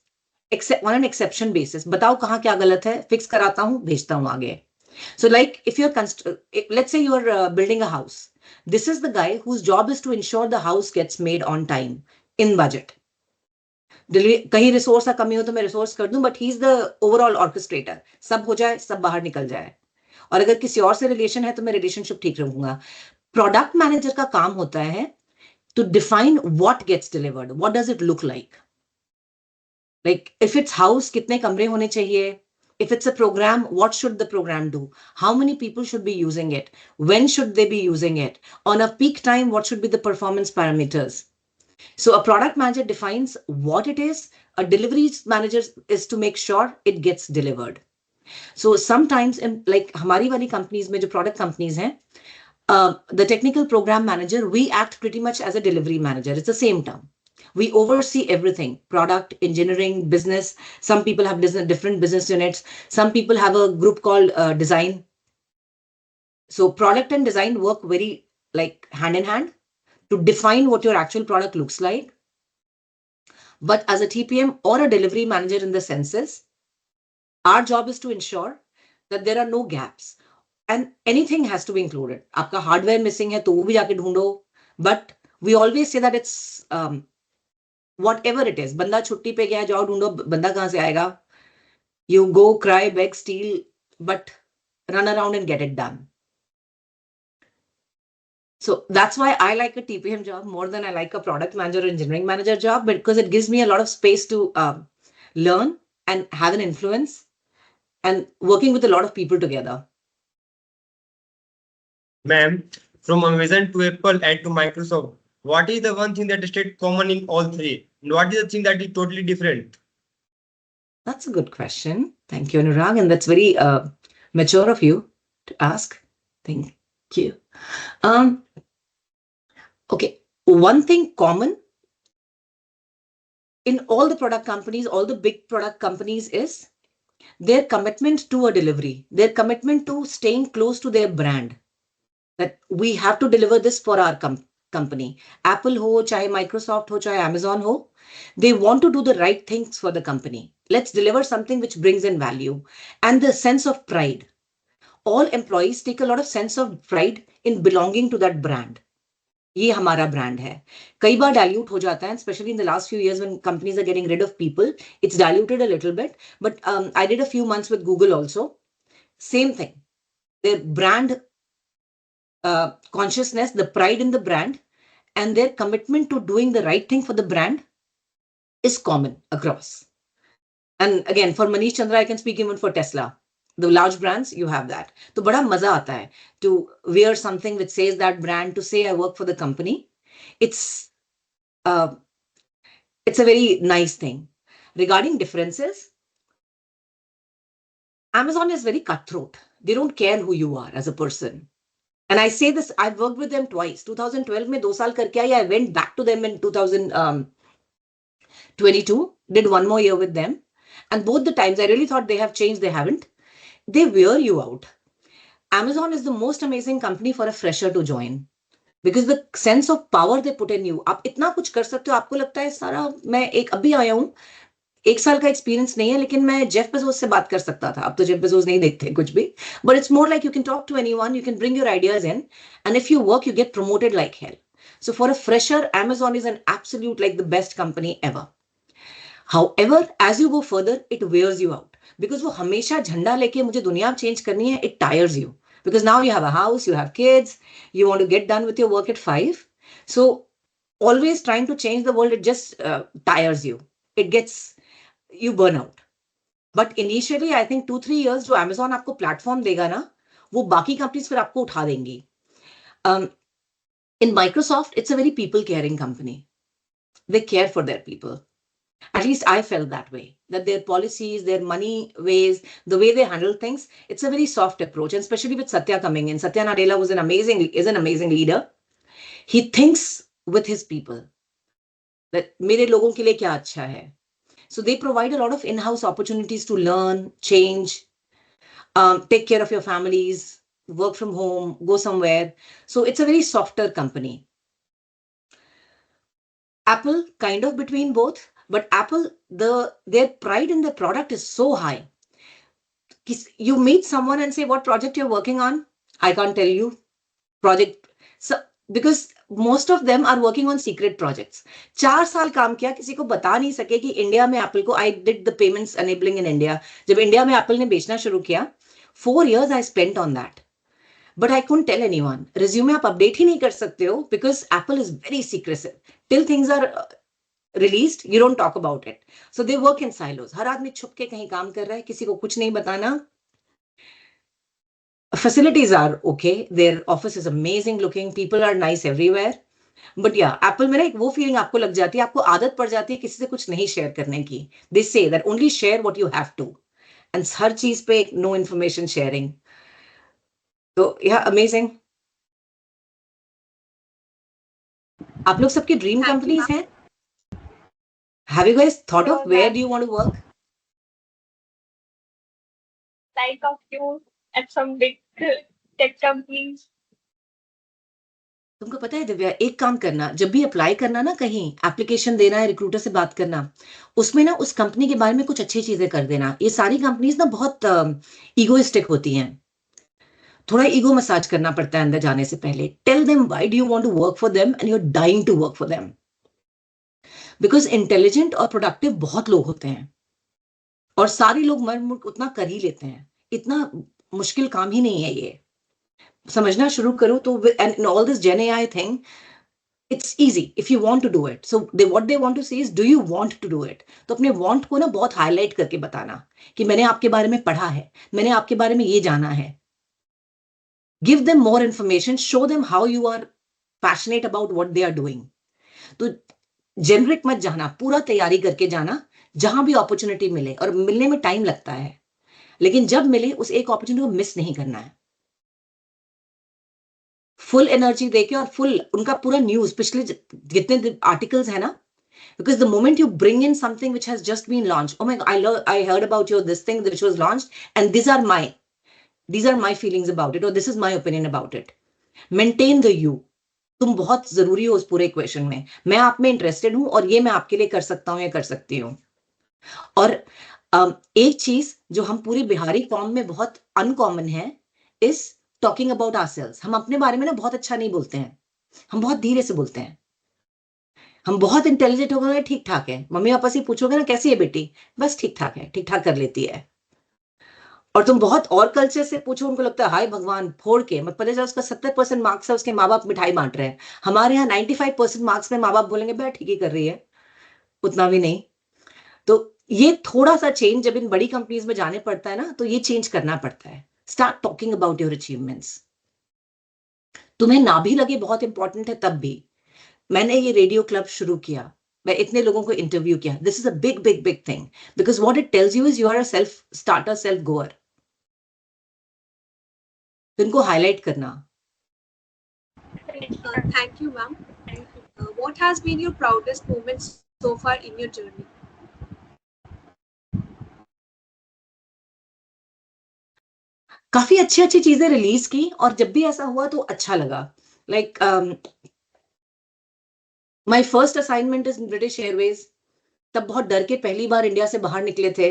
Speaker 1: on an exception basis. बताओ कहाँ क्या गलत है, fix कराता हूँ, भेजता हूँ आगे. So like if you're, let's say you're building a house. This is the guy whose job is to ensure the house gets made on time, in budget. कहीं रिसोर्स का कमी हो तो मैं रिसोर्स कर दूं, but he is the overall orchestrator. सब हो जाए, सब बाहर निकल जाए. और अगर किसी और से रिलेशन है तो मैं रिलेशनशिप ठीक रखूंगा. प्रोडक्ट मैनेजर का काम होता है to define what gets delivered, what does it look like. Like if it's house, कितने कमरे होने चाहिए. If it's a program, what should the program do? How many people should be using it? When should they be using it? On a peak time, what should be the performance parameters? So a product manager defines what it is. A delivery manager is to make sure it gets delivered. So sometimes in like हमारी वाली companies में जो product companies हैं, the technical program manager, we act pretty much as a delivery manager. It's the same term. We oversee everything: product, engineering, business. Some people have different business units. Some people have a group called design. So product and design work very like hand in hand to define what your actual product looks like. But as a TPM or a delivery manager in the senses, our job is to ensure that there are no gaps and anything has to be included. आपका hardware missing है तो वो भी जाके ढूंढो. But we always say that it's whatever it is. बंदा छुट्टी पे गया, जाओ ढूंढो, बंदा कहाँ से आएगा. You go, cry, beg, steal, but run around and get it done. So that's why I like a TPM job more than I like a product manager or engineering manager job, because it gives me a lot of space to learn and have an influence and working with a lot of people together.
Speaker 7: Ma'am, from Amazon to Apple and to Microsoft, what is the one thing that is stayed common in all three? And what is the thing that is totally different?
Speaker 1: That's a good question. Thank you, Anurag. And that's very mature of you to ask. Thank you. Okay, one thing common in all the product companies, all the big product companies, is their commitment to a delivery, their commitment to staying close to their brand. That we have to deliver this for our company. Apple ho, chahe Microsoft ho, chahe Amazon ho, they want to do the right things for the company. Let's deliver something which brings in value. And the sense of pride. All employees take a lot of sense of pride in belonging to that brand. ये हमारा brand है. कई बार dilute हो जाता है, especially in the last few years when companies are getting rid of people, it's diluted a little bit. But I did a few months with Google also. Same thing. Their brand consciousness, the pride in the brand, and their commitment to doing the right thing for the brand is common across. And again, for Manish Chandra, I can speak even for Tesla. The large brands, you have that. तो बड़ा मजा आता है to wear something which says that brand, to say I work for the company. It's a very nice thing. Regarding differences, Amazon is very cutthroat. They don't care who you are as a person. And I say this, I've worked with them twice. 2012 में 2 साल करके आई. I went back to them in 2022, did 1 more year with them. And both the times I really thought they have changed, they haven't. They wear you out. Amazon is the most amazing company for a fresher to join. Because the sense of power they put in you. आप इतना कुछ कर सकते हो, आपको लगता है सारा, मैं एक अभी आया हूँ, 1 साल का एक्सपीरियंस नहीं है, लेकिन मैं जेफ बेजोस से बात कर सकता था. अब तो जेफ बेजोस नहीं देखते कुछ भी. But it's more like you can talk to anyone, you can bring your ideas in, and if you work, you get promoted like hell. So for a fresher, Amazon is an absolute, like the best company ever. However, as you go further, it wears you out. Because वो हमेशा झंडा लेके मुझे दुनिया change करनी है, it tires you. Because now you have a house, you have kids, you want to get done with your work at 5. So always trying to change the world, it just tires you. It gets, you burn out. But initially, I think 2-3 years जो Amazon आपको platform देगा ना, वो बाकी companies फिर आपको उठा देंगी. In Microsoft, it's a very people caring company. They care for their people. At least I felt that way, that their policies, their money ways, the way they handle things, it's a very soft approach. And especially with Satya coming in, Satya Nadella is an amazing leader. He thinks with his people that मेरे लोगों के लिए क्या अच्छा है. So they provide a lot of in-house opportunities to learn, change, take care of your families, work from home, go somewhere. So it's a very softer company. Apple, kind of between both. But Apple, their pride in the product is so high. You meet someone and say, what project you're working on? I can't tell you. Project. So, because most of them are working on secret projects. 4 साल काम किया, किसी को बता नहीं सके कि India में Apple को, I did the payments enabling in India. जब इंडिया में Apple ने बेचना शुरू किया, 4 years I spent on that. But I couldn't tell anyone. Resume आप update ही नहीं कर सकते हो, because Apple is very secretive. Till things are released, you don't talk about it. So they work in silos. हर आदमी छुप के कहीं काम कर रहा है, किसी को कुछ नहीं बताना. Facilities are okay. Their office is amazing looking. People are nice everywhere. But yeah, Apple में ना एक वो feeling आपको लग जाती है, आपको आदत पड़ जाती है किसी से कुछ नहीं share करने की. They say that only share what you have to. And हर चीज पे no information sharing. So yeah, amazing. आप लोग सबकी dream companies हैं? Have you guys thought of where do you want to work?
Speaker 5: Like of you at some big tech companies.
Speaker 1: तुमको पता है दिव्या, एक काम करना, जब भी अप्लाई करना ना, कहीं एप्लीकेशन देना है, रिक्रूटर से बात करना, उसमें ना उस कंपनी के बारे में कुछ अच्छी चीजें कर देना. ये सारी कंपनीज ना बहुत ईगोइस्टिक होती हैं. थोड़ा ईगो मसाज करना पड़ता है अंदर जाने से पहले. Tell them why do you want to work for them and you are dying to work for them. Because intelligent और प्रोडक्टिव बहुत लोग होते हैं, और सारे लोग मन उतना कर ही लेते हैं. इतना मुश्किल काम ही नहीं है ये. समझना शुरू करो तो, and in all this Gen AI thing, it's easy if you want to do it. So what they want to see is, do you want to do it? तो अपने want को ना बहुत हाईलाइट करके बताना कि मैंने आपके बारे में पढ़ा है, मैंने आपके बारे में ये जाना है. Give them more information, show them how you are passionate about what they are doing. तो जेनरिक मत जाना, पूरा तैयारी करके जाना. जहां भी अपॉर्चुनिटी मिले, और मिलने में टाइम लगता है, लेकिन जब मिले उस एक अपॉर्चुनिटी को मिस नहीं करना है. फुल एनर्जी देके और फुल उनका पूरा न्यूज पिछले जितने आर्टिकल्स है ना, because the moment you bring in something which has just been launched, oh my god, I heard about your this thing which was launched and these are my feelings about it, or this is my opinion about it. Maintain the you. तुम बहुत जरूरी हो उस पूरे equation में, मैं आप में इंटरेस्टेड हूं और ये मैं आपके लिए कर सकता हूं या कर सकती हूँ. और एक चीज जो हम पूरी बिहारी कॉम में बहुत अनकॉमन है इज टॉकिंग अबाउट आवरसेल्व्स. हम अपने बारे में ना बहुत अच्छा नहीं बोलते हैं, हम बहुत धीरे से बोलते हैं. हम बहुत इंटेलिजेंट हो गए, ठीक ठाक है, मम्मी पापा से पूछोगे ना कैसी है बेटी, बस ठीक ठाक है, ठीक ठाक कर लेती है. और तुम बहुत और कल्चर से पूछो, उनको लगता है हाय भगवान फोड़ के मत, पता चला उसका 70% मार्क्स है, उसके माँ बाप मिठाई बांट रहे हैं. हमारे यहाँ 95% मार्क्स में माँ बाप बोलेंगे बेटा ठीक ही कर रही है, उतना भी नहीं. तो ये थोड़ा सा चेंज जब इन बड़ी कंपनीज में जाने पड़ता है ना, तो ये चेंज करना पड़ता है. Start talking about your achievements. तुम्हें ना भी लगे बहुत इंपॉर्टेंट है तब भी. मैंने ये रेडियो क्लब शुरू किया, मैं इतने लोगों को इंटरव्यू किया. This is a big big big thing because what it tells you is you are a self starter, self goer. इनको हाईलाइट करना.
Speaker 3: Thank you, ma'am. What has been your proudest moment so far in your journey?
Speaker 1: काफी अच्छी अच्छी चीजें release की और जब भी ऐसा हुआ तो अच्छा लगा. Like my first assignment is British Airways. तब बहुत डर के पहली बार इंडिया से बाहर निकले थे.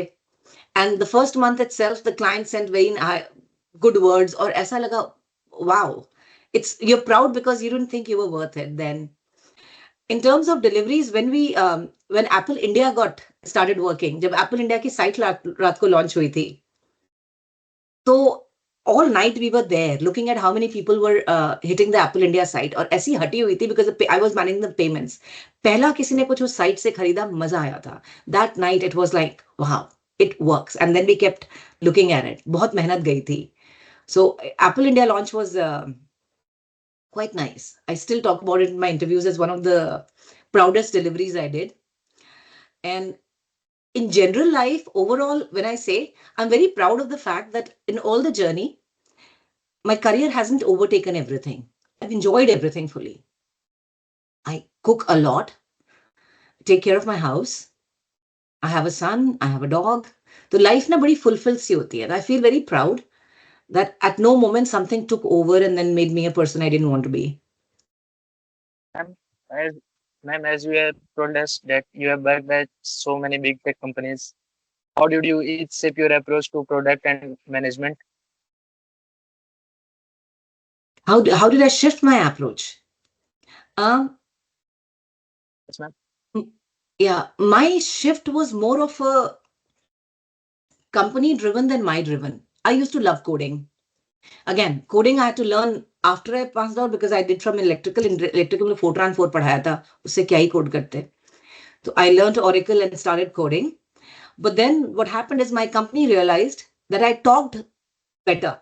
Speaker 1: And the first month itself the client sent very good words और ऐसा लगा wow, it's you're proud because you didn't think you were worth it then. In terms of deliveries, when Apple India got started working, जब Apple India की site रात को launch हुई थी, तो all night we were there looking at how many people were hitting the Apple India site और ऐसी हटी हुई थी because I was managing the payments. पहला किसी ने कुछ उस साइट से खरीदा, मजा आया था. That night it was like wow, it works. And then we kept looking at it. बहुत मेहनत गई थी. So Apple India launch was quite nice. I still talk about it in my interviews as one of the proudest deliveries I did. And in general life, overall, when I say, I'm very proud of the fact that in all the journey, my career hasn't overtaken everything. I've enjoyed everything fully. I cook a lot, take care of my house. I have a son, I have a dog. So life na badi fulfilled si hoti hai. And I feel very proud that at no moment something took over and then made me a person I didn't want to be.
Speaker 4: Ma'am, as you have told us that you have worked at so many big tech companies, how did you each shape your approach to product and management?
Speaker 1: How did I shift my approach?
Speaker 4: Yes, ma'am.
Speaker 1: Yeah, my shift was more of a company driven than my driven. I used to love coding. Again, coding I had to learn after I passed out because I did from electrical में Fortran 4 पढ़ाया था, उससे क्या ही code करते. So I learned Oracle and started coding. But then what happened is my company realized that I talked better.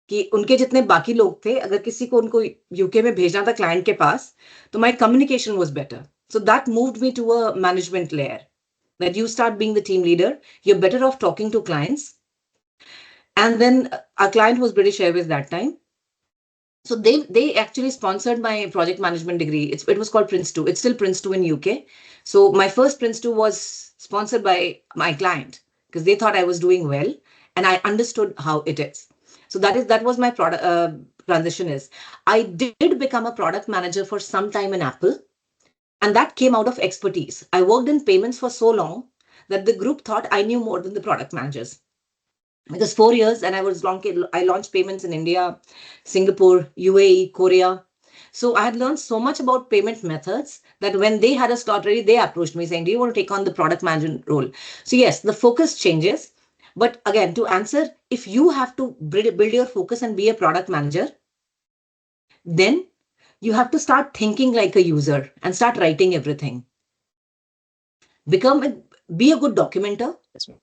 Speaker 1: कि उनके जितने बाकी लोग थे, अगर किसी को उनको यूके में भेजना था क्लाइंट के पास, तो my communication was better. So that moved me to a management layer. That you start being the team leader, you're better off talking to clients. And then our client was British Airways that time. So they actually sponsored my project management degree. It was called Prince 2. It's still Prince 2 in UK. So my first Prince 2 was sponsored by my client because they thought I was doing well and I understood how it is. So that was my product transition is. I did become a product manager for some time in Apple, and that came out of expertise. I worked in payments for so long that the group thought I knew more than the product managers. Because 4 years and I launched payments in India, Singapore, UAE, Korea. So I had learned so much about payment methods that when they had a slot ready, they approached me saying, do you want to take on the product management role? So yes, the focus changes. But again, to answer, if you have to build your focus and be a product manager, then you have to start thinking like a user and start writing everything. Be a good documenter.
Speaker 4: Yes, ma'am.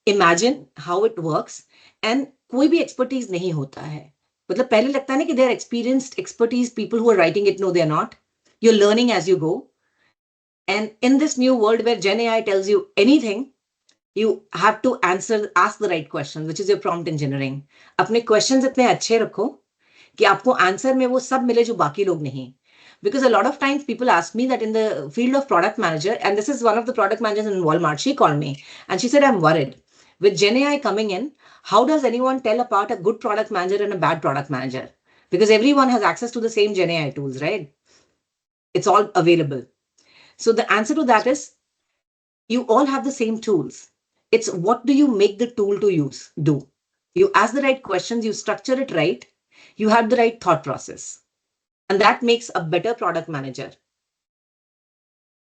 Speaker 1: Imagine how it works. And कोई भी expertise नहीं होता है. मतलब पहले लगता है ना कि they're experienced expertise people who are writing it. No, they're not. You're learning as you go. And in this new world where Gen AI tells you anything, you have to ask the right questions, which is your prompt engineering. अपने questions इतने अच्छे रखो कि आपको answer में वो सब मिले जो बाकी लोग नहीं. Because a lot of times people ask me that in the field of product manager, and this is one of the product managers in Walmart, she called me and she said, I'm worried. With Gen AI coming in, how does anyone tell apart a good product manager and a bad product manager? Because everyone has access to the same Gen AI tools, right? It's all available. So the answer to that is, you all have the same tools. It's what do you make the tool to do? You ask the right questions, you structure it right, you have the right thought process. And that makes a better product manager.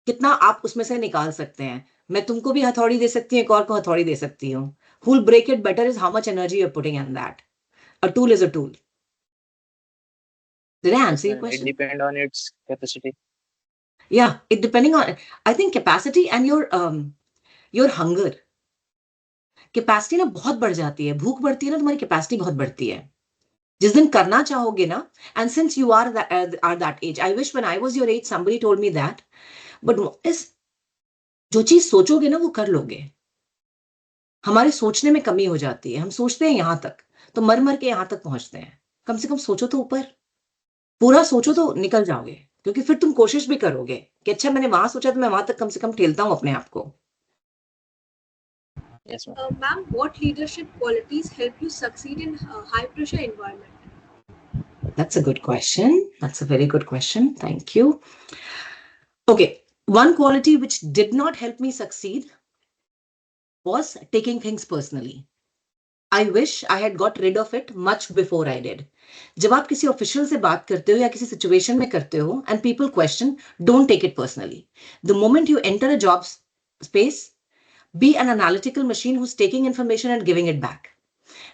Speaker 1: कितना आप उसमें से निकाल सकते हैं. मैं तुमको भी हथौड़ी दे सकती हूँ, एक और को हथौड़ी दे सकती हूँ. Who will break it better is how much energy you're putting in that. A tool is a tool. Did I answer your
Speaker 4: It
Speaker 1: question?
Speaker 4: depends on its capacity.
Speaker 1: Yeah, it depending on, I think, capacity and your hunger. Capacity ना बहुत बढ़ जाती है, भूख बढ़ती है ना, तुम्हारी capacity बहुत बढ़ती है. जिस दिन करना चाहोगे ना, and since you are that age, I wish when I was your age somebody told me that. But जो चीज सोचोगे ना वो कर लोगे. हमारे सोचने में कमी हो जाती है. हम सोचते हैं यहां तक, तो मर मर के यहां तक पहुंचते हैं. कम से कम सोचो तो ऊपर, पूरा सोचो तो निकल जाओगे. क्योंकि फिर तुम कोशिश भी करोगे कि अच्छा मैंने वहां सोचा तो मैं वहां तक कम से कम ठेलता हूं अपने आप को.
Speaker 4: Yes, ma'am.
Speaker 3: Ma'am, what leadership qualities help you succeed in a high pressure environment?
Speaker 1: That's a good question. That's a very good question. Thank you. Okay, one quality which did not help me succeed was taking things personally. I wish I had got rid of it much before I did. जब आप किसी official से बात करते हो या किसी situation में करते हो and people question, don't take it personally. The moment you enter a job space, be an analytical machine who's taking information and giving it back.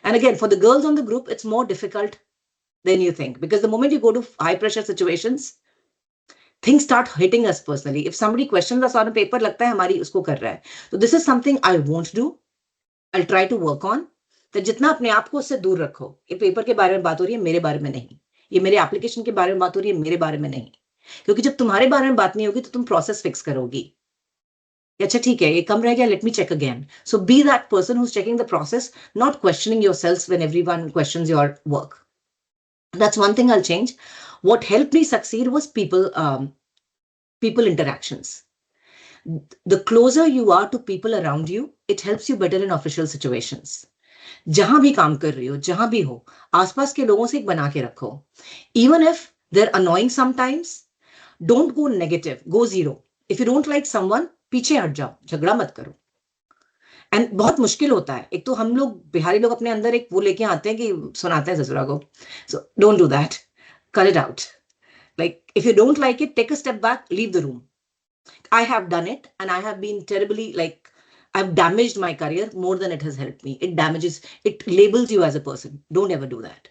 Speaker 1: And again, for the girls on the group, it's more difficult than you think, because the moment you go to high pressure situations, things start hitting us personally. If somebody questions us on a paper, लगता है हमारी उसको कर रहा है. So this is something I won't do. I'll try to work on. तो जितना अपने आप को उससे दूर रखो. ये पेपर के बारे में बात हो रही है, मेरे बारे में नहीं. ये मेरे एप्लीकेशन के बारे में बात हो रही है, मेरे बारे में नहीं. क्योंकि जब तुम्हारे बारे में बात नहीं होगी तो तुम प्रोसेस फिक्स करोगी. अच्छा ठीक है, ये कम रह गया, let me check again. So be that person who's checking the process, not questioning yourselves when everyone questions your work. That's one thing I'll change. What helped me succeed was people interactions. The closer you are to people around you, it helps you better in official situations. जहां भी काम कर रही हो, जहां भी हो, आसपास के लोगों से एक बना के रखो. Even if they're annoying sometimes, don't go negative, go zero. If you don't like someone, पीछे हट जाओ, झगड़ा मत करो. एंड बहुत मुश्किल होता है. एक तो हम लोग बिहारी लोग अपने अंदर एक वो लेके आते हैं कि सुनाते हैं ससुरा को. So don't do that, cut it out. Like if you don't like it, take a step back, leave the room. I have done it and I have been terribly, like, I've damaged my career more than it has helped me. It labels you as a person. Don't ever do that.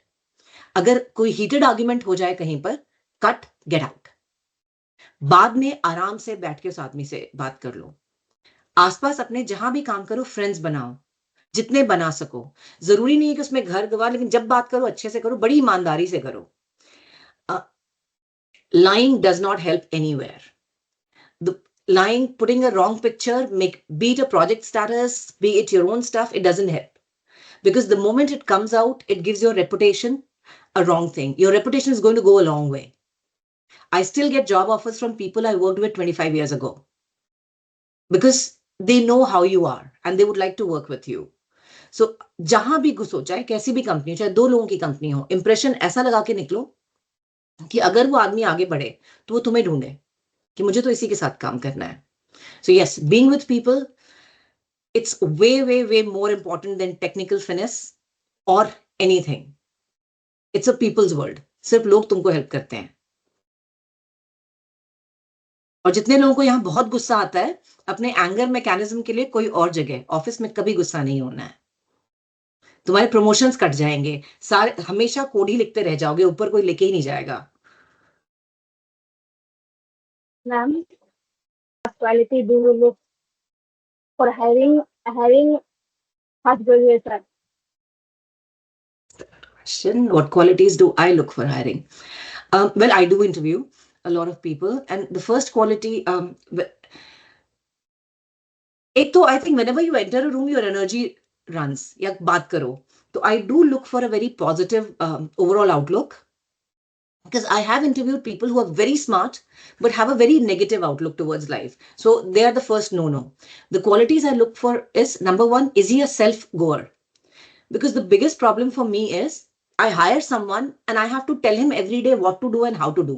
Speaker 1: अगर कोई heated argument हो जाए कहीं पर, cut, get out. बाद में आराम से बैठ के उस आदमी से बात कर लो. आसपास अपने जहां भी काम करो, फ्रेंड्स बनाओ, जितने बना सको. जरूरी नहीं है कि उसमें घर गवार, लेकिन जब बात करो अच्छे से करो, बड़ी ईमानदारी से करो. Lying does not help anywhere. The lying, putting a wrong picture, be it a project status, be it your own stuff, it doesn't help. Because the moment it comes out, it gives your reputation a wrong thing. Your reputation is going to go a long way. I still get job offers from people I worked with 25 years ago. Because they know how you are and they would like to work with you. So जहां भी घुसो, चाहे कैसी भी company, चाहे दो लोगों की company हो, इंप्रेशन ऐसा लगा के निकलो कि अगर वो आदमी आगे बढ़े तो वो तुम्हें ढूंढे कि मुझे तो इसी के साथ काम करना है. So yes, being with people, it's way more important than technical finesse or anything. It's a people's world. सिर्फ लोग तुमको हेल्प करते हैं. और जितने लोगों को यहाँ बहुत गुस्सा आता है, अपने एंगर मैकेनिज्म के लिए कोई और जगह, ऑफिस में कभी गुस्सा नहीं होना है. तुम्हारे प्रमोशंस कट जाएंगे, सारे हमेशा कोड ही लिखते रह जाओगे, ऊपर कोई लेके ही नहीं जाएगा.
Speaker 5: Ma'am, what quality do you look for hiring fast graduation?
Speaker 1: What qualities do I look for hiring? Well, I do interview a lot of people, and the first quality, एक तो I think whenever you enter a room, your energy runs. या बात करो, तो I do look for a very positive overall outlook. Because I have interviewed people who are very smart but have a very negative outlook towards life. So they are the first no. The qualities I look for is, number one, is he a self-goer? Because the biggest problem for me is I hire someone and I have to tell him every day what to do and how to do.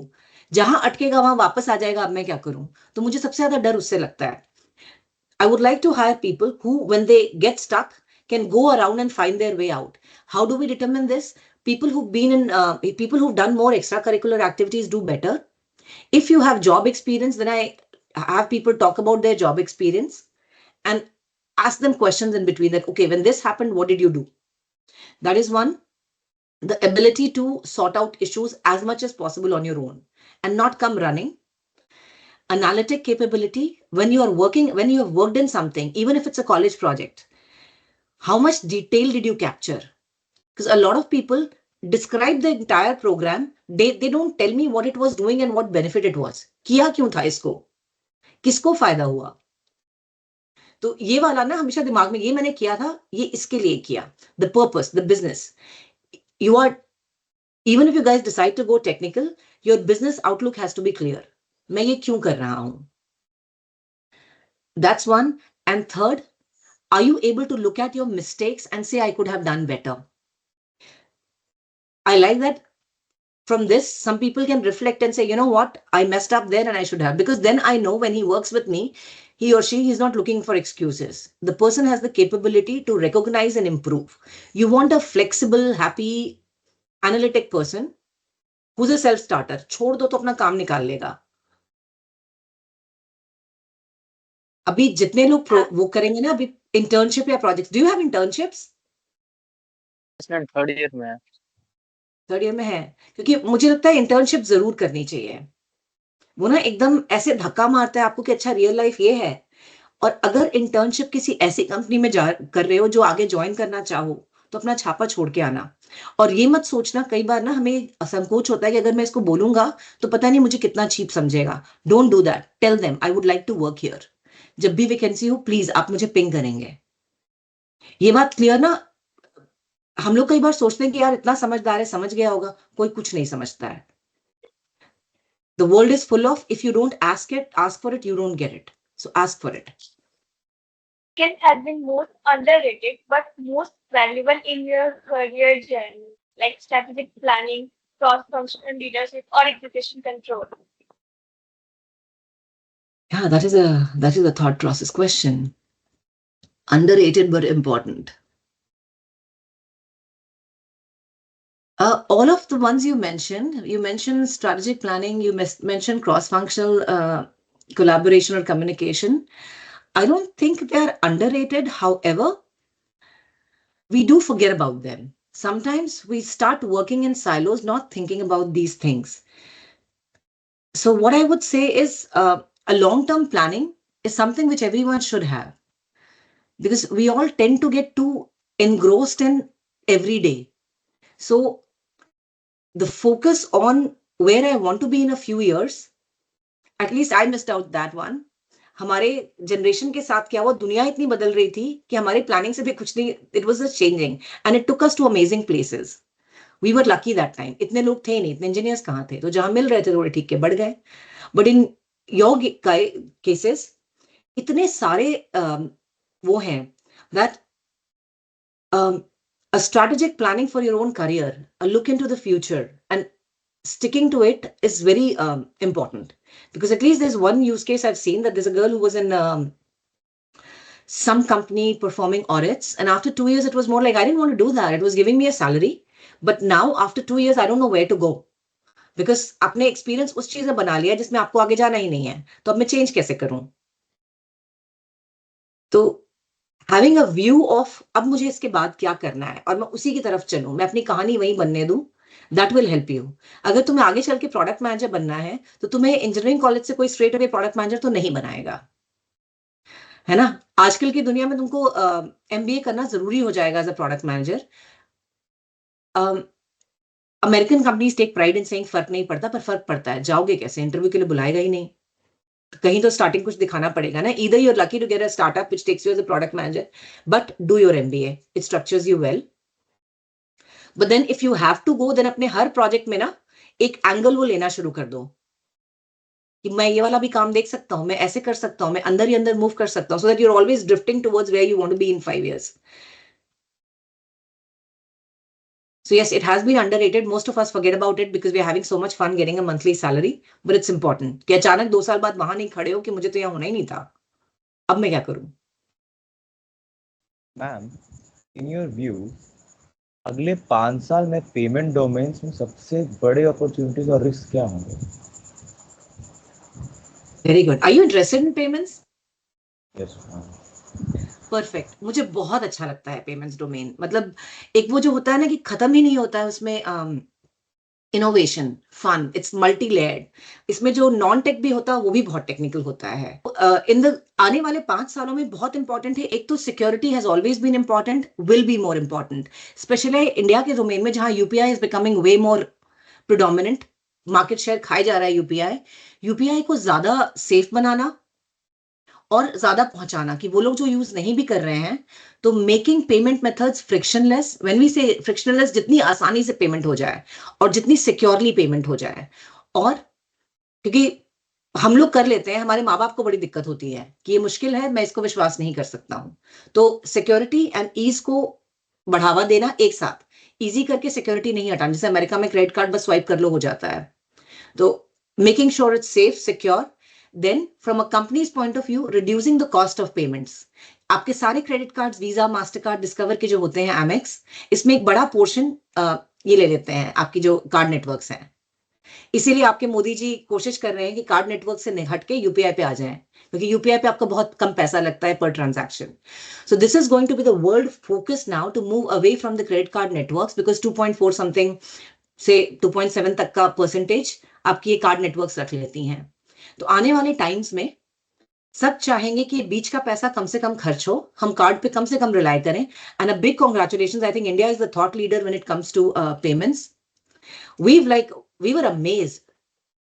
Speaker 1: जहां अटकेगा वहां वापस आ जाएगा, अब मैं क्या करूं? तो मुझे सबसे ज्यादा डर उससे लगता है. I would like to hire people who, when they get stuck, can go around and find their way out. How do we determine this? People who've done more extracurricular activities do better. If you have job experience, then I have people talk about their job experience and ask them questions in between that, okay, when this happened, what did you do? That is one. The ability to sort out issues as much as possible on your own and not come running. Analytic capability, when you have worked in something, even if it's a college project, how much detail did you capture? Because a lot of people describe the entire program, they don't tell me what it was doing and what benefit it was. किया क्यों था इसको, किसको फायदा हुआ? तो ये वाला ना हमेशा दिमाग में, ये मैंने किया था, ये इसके लिए किया. The purpose, the business. You are, even if you guys decide to go technical, your business outlook has to be clear. मैं ये क्यों कर रहा हूं? That's one. And third, are you able to look at your mistakes and say, I could have done better? I like that. From this, some people can reflect and say, you know what, I messed up there and I should have, because then I know when he works with me, he or she, he's not looking for excuses. The person has the capability to recognize and improve. You want a flexible, happy, analytic person who's a self-starter. छोड़ दो तो अपना काम निकाल लेगा. अभी जितने लोग वो करेंगे ना, अभी internship या projects, do you have internships?
Speaker 4: Ma'am third year में है.
Speaker 1: थर्ड ईयर में है, क्योंकि मुझे लगता है इंटर्नशिप जरूर करनी चाहिए. वो ना एकदम ऐसे धक्का मारता है आपको कि अच्छा रियल लाइफ ये है. और अगर इंटर्नशिप किसी ऐसी कंपनी में कर रहे हो जो आगे ज्वाइन करना चाहो, तो अपना छापा छोड़ के आना. और ये मत सोचना, कई बार ना हमें संकोच होता है कि अगर मैं इसको बोलूंगा तो पता नहीं मुझे कितना चीप समझेगा. Don't do that. Tell them I would like to work here. जब भी वैकेंसी हो प्लीज आप मुझे पिंग करेंगे. ये बात क्लियर ना? हम लोग कई बार सोचते हैं कि यार इतना समझदार है, समझ गया होगा. कोई कुछ नहीं समझता है. The world is full of, if you don't ask for it, you don't get it. So ask for it.
Speaker 5: Skills has been most underrated but most valuable in your career journey, like strategic planning, cross-functional leadership, or execution control?
Speaker 1: Yeah, that is a thought process question. Underrated but important. All of the ones you mentioned strategic planning, you mentioned cross-functional collaboration or communication. I don't think they're underrated. However, we do forget about them. Sometimes we start working in silos, not thinking about these things. So what I would say is a long-term planning is something which everyone should have, because we all tend to get too engrossed in every day. So the focus on where I want to be in a few years, at least I missed out that one. हमारे generation के साथ क्या हुआ, दुनिया इतनी बदल रही थी कि हमारे प्लानिंग से भी कुछ नहीं. It was just changing and it took us to amazing places. We were lucky that time. इतने लोग थे नहीं, इतने इंजीनियर्स कहाँ थे, तो जहां मिल रहे थे थोड़े ठीक के बढ़ गए. बट इन योर केसेस इतने सारे वो हैं that a strategic planning for your own career, a look into the future, and sticking to it is very important. Because at least there's one use case I've seen, that there's a girl who was in some company performing audits, and after 2 years it was more like, I didn't want to do that. It was giving me a salary, but now after 2 years I don't know where to go, because आपने experience उस चीज में बना लिया जिसमें आपको आगे जाना ही नहीं है. तो अब मैं चेंज कैसे करूं? तो having a view of अब मुझे इसके बाद क्या करना है और मैं उसी की तरफ चलूं, मैं अपनी कहानी वहीं बनने दूं, that will help you. अगर तुम्हें आगे चल के प्रोडक्ट मैनेजर बनना है तो तुम्हें इंजीनियरिंग कॉलेज से कोई स्ट्रेट अवे प्रोडक्ट मैनेजर तो नहीं बनाएगा, है ना? आजकल की दुनिया में तुमको MBA करना जरूरी हो जाएगा as a product manager. American companies take pride in saying फर्क नहीं पड़ता, पर फर्क पड़ता है. जाओगे कैसे? इंटरव्यू के लिए बुलाएगा ही नहीं. कहीं तो स्टार्टिंग कुछ दिखाना पड़ेगा ना. Either you are lucky to get a startup which takes you as a product manager, but do your MBA. It structures you well. But then if you have to go, then अपने हर project में ना एक angle वो लेना शुरू कर दो कि मैं ये वाला भी काम देख सकता हूँ, मैं ऐसे कर सकता हूँ, मैं अंदर ही अंदर मूव कर सकता हूँ, so that you are always drifting towards where you want to be in 5 years. So yes, it has been underrated. Most of us forget about it because we are having so much fun getting a monthly salary, but it's important. कि अचानक 2 साल बाद वहां नहीं खड़े हो कि मुझे तो यहाँ होना ही नहीं था, अब मैं क्या करूं?
Speaker 6: मैम, इन योर व्यू अगले 5 साल में पेमेंट डोमेन्स में सबसे बड़े अपॉर्चुनिटीज और रिस्क क्या होंगे?
Speaker 1: Very good. Are you interested in payments?
Speaker 6: Yes ma'am.
Speaker 1: Perfect, मुझे बहुत अच्छा लगता है पेमेंट्स डोमेन. मतलब एक वो जो होता है ना कि खत्म ही नहीं होता है उसमें innovation, fun, it's multi layered. इसमें जो नॉन टेक भी होता है वो भी बहुत टेक्निकल होता है. इन द आने वाले 5 सालों में बहुत इंपॉर्टेंट है. एक तो security has always been important, will be more important, specially India के डोमेन में जहां UPI is becoming way more predominant. Market share खाई जा रहा है यूपीआई. यूपीआई को ज्यादा सेफ बनाना और ज्यादा पहुंचाना कि वो लोग जो यूज नहीं भी कर रहे हैं, तो making payment methods frictionless. When we say frictionless, जितनी आसानी से पेमेंट हो जाए और जितनी सिक्योरली पेमेंट हो जाए. और क्योंकि हम लोग कर लेते हैं, हमारे माँ बाप को बड़ी दिक्कत होती है कि ये मुश्किल है, मैं इसको विश्वास नहीं कर सकता हूं. तो सिक्योरिटी एंड ईज को बढ़ावा देना एक साथ, इजी करके सिक्योरिटी नहीं हटाना. जैसे अमेरिका में क्रेडिट कार्ड बस स्वाइप कर लो हो जाता है. तो making sure it's safe, secure. Then from a company's point of view, reducing the cost of payments. आपके सारे credit cards, visa, master card, discover के जो होते हैं, एमेक्स, इसमें एक बड़ा पोर्शन ये ले लेते हैं आपकी जो कार्ड नेटवर्क्स हैं. इसीलिए आपके मोदी जी कोशिश कर रहे हैं कि कार्ड नेटवर्क से हट के यूपीआई पे आ जाएं, क्योंकि यूपीआई पे आपका बहुत कम पैसा लगता है पर transaction. So this is going to be the world focus now to move away from the credit card networks, because 2.4 something से 2.7 तक का परसेंटेज आपकी ये कार्ड नेटवर्क्स रख लेती हैं. तो आने वाले टाइम्स में सब चाहेंगे कि बीच का पैसा कम से कम खर्च हो, हम कार्ड पे कम से कम रिलाई करें. And a big congratulations, I think India is the thought leader when it comes to payments. We were amazed,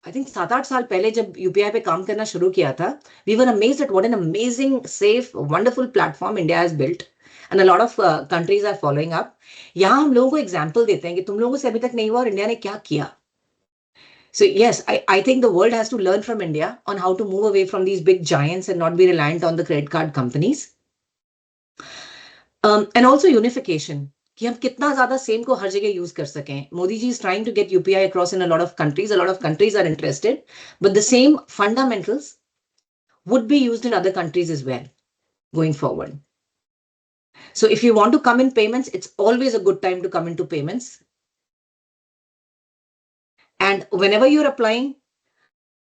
Speaker 1: I think 7-8 साल पहले जब यूपीआई पे काम करना शुरू किया था, we were amazed at what an amazing, safe, wonderful platform India has built and a lot of countries are following up. यहाँ हम लोगों को एग्जाम्पल देते हैं कि तुम लोगों से अभी तक नहीं हुआ और इंडिया ने क्या किया. So yes, I think the world has to learn from India on how to move away from these big giants and not be reliant on the credit card companies. And also unification, कि हम कितना ज्यादा same को हर जगह use कर सकें. Modi ji is trying to get UPI across in a lot of countries. A lot of countries are interested, but the same fundamentals would be used in other countries as well going forward. So if you want to come in payments, it's always a good time to come into payments. And whenever you're applying,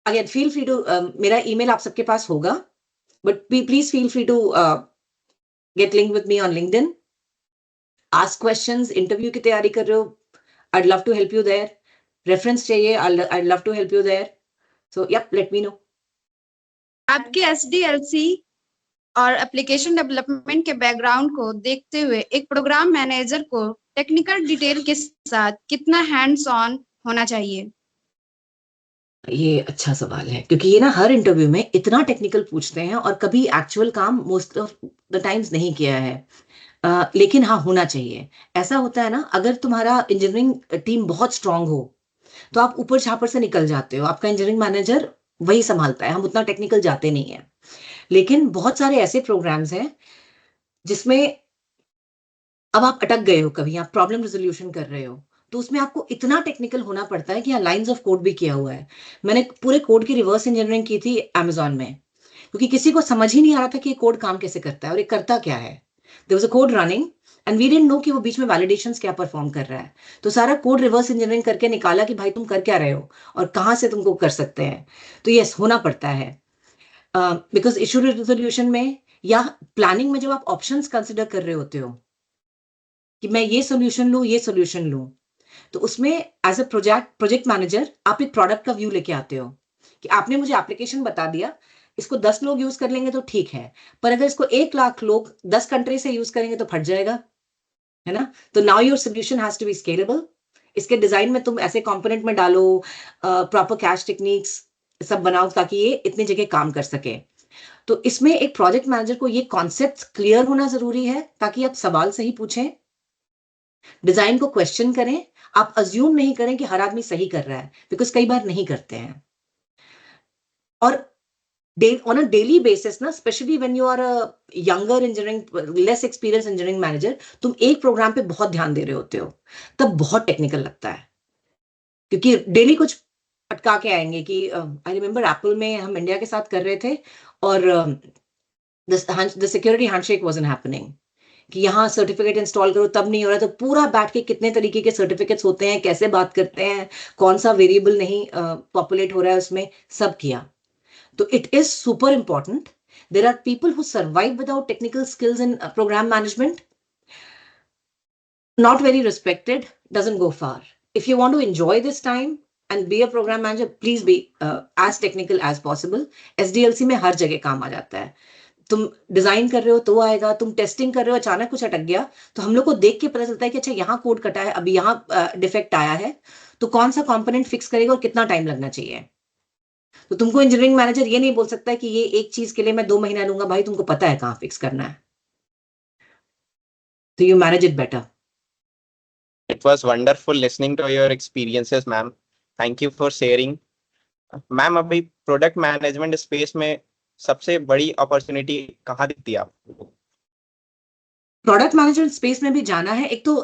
Speaker 1: again, feel free to, मेरा email आप सबके पास होगा, but please feel free to get linked with me on LinkedIn. Ask questions, interview की तैयारी कर रहे हो, I'd love to help you there. Reference चाहिए, I'd love to help you there. So yep, let me know.
Speaker 8: आपके SDLC और application development के background को देखते हुए एक प्रोग्राम मैनेजर को टेक्निकल डिटेल के साथ कितना हैंड्स ऑन होना चाहिए?
Speaker 1: ये अच्छा सवाल है, क्योंकि ये ना हर इंटरव्यू में इतना टेक्निकल पूछते हैं और कभी एक्चुअल काम मोस्ट ऑफ द टाइम्स नहीं किया है. लेकिन हाँ, होना चाहिए. ऐसा होता है ना, अगर तुम्हारा इंजीनियरिंग टीम बहुत स्ट्रांग हो तो आप ऊपर छापर से निकल जाते हो, आपका इंजीनियरिंग मैनेजर वही संभालता है, हम उतना टेक्निकल जाते नहीं है. लेकिन बहुत सारे ऐसे प्रोग्राम्स हैं जिसमें अब आप अटक गए हो, कभी आप प्रॉब्लम रिजोल्यूशन कर रहे हो, तो उसमें आपको इतना टेक्निकल होना पड़ता है कि यहाँ लाइंस ऑफ कोड भी किया हुआ है. मैंने पूरे कोड की रिवर्स इंजीनियरिंग की थी अमेजॉन में, क्योंकि किसी को समझ ही नहीं आ रहा था कि ये कोड काम कैसे करता है और ये करता क्या है. There was a code running and we didn't know कि वो बीच में वैलिडेशंस क्या परफॉर्म कर रहा है. तो सारा कोड रिवर्स इंजीनियरिंग करके निकाला कि भाई तुम कर क्या रहे हो और कहाँ से तुमको कर सकते हैं. तो यस, होना पड़ता है, बिकॉज इशू रिजोल्यूशन में या प्लानिंग में जब आप ऑप्शंस कंसिडर कर रहे होते हो कि मैं ये सोल्यूशन लूँ, ये सोल्यूशन लूँ, तो उसमें एज अ प्रोजेक्ट मैनेजर आप एक प्रोडक्ट का व्यू लेके आते हो कि आपने मुझे एप्लीकेशन बता दिया, इसको 10 लोग यूज कर लेंगे तो ठीक है, पर अगर इसको 1 लाख लोग 10 कंट्री से यूज करेंगे तो फट जाएगा, है ना. तो now your solution has to be scalable. इसके डिजाइन में तुम ऐसे कंपोनेंट में डालो, प्रॉपर कैश टेक्निक्स सब बनाओ ताकि ये इतनी जगह काम कर सके. तो इसमें एक प्रोजेक्ट मैनेजर को ये कॉन्सेप्ट क्लियर होना जरूरी है ताकि आप सवाल सही पूछें, डिजाइन को क्वेश्चन करें, आप अज्यूम नहीं करें कि हर आदमी सही कर रहा है, बिकॉज कई बार नहीं करते हैं. और on a daily basis ना, especially when you are a younger engineering, less experienced engineering manager, तुम एक प्रोग्राम पे बहुत ध्यान दे रहे होते हो, तब बहुत टेक्निकल लगता है, क्योंकि डेली कुछ अटका के आएंगे कि आई रिमेम्बर एप्पल में हम इंडिया के साथ कर रहे थे और the security handshake wasn't happening, कि यहाँ सर्टिफिकेट इंस्टॉल करो तब नहीं हो रहा. तो पूरा बैठ के कितने तरीके के सर्टिफिकेट्स होते हैं, कैसे बात करते हैं, कौन सा वेरिएबल नहीं पॉपुलेट हो रहा है उसमें, सब किया. So it is super important. There are people who survive without technical skills in program management. Not very respected, doesn't go far. If you want to enjoy this time and be a program manager, please be as technical as possible. SDLC में हर जगह काम आ जाता है. तुम design कर रहे हो तो आएगा, तुम टेस्टिंग कर रहे हो, अचानक कुछ अटक गया तो हम लोग को देख के पता चलता है कि अच्छा यहाँ कोड कटा है, अभी यहाँ डिफेक्ट आया है, तो कौन सा कंपोनेंट फिक्स करेगा और कितना टाइम लगना चाहिए. तो तुमको इंजीनियरिंग मैनेजर ये नहीं बोल सकता है कि ये एक चीज के लिए मैं 2 महीना लूंगा. भाई तुमको पता है कहाँ फिक्स करना है, तो you manage it better.
Speaker 2: It was wonderful listening to your experiences, ma'am. Thank you for sharing. Ma'am, अभी प्रोडक्ट मैनेजमेंट स्पेस में सबसे बड़ी अपॉर्चुनिटी कहाँ दिखती है आपको?
Speaker 1: प्रोडक्ट मैनेजमेंट स्पेस में भी जाना है. एक तो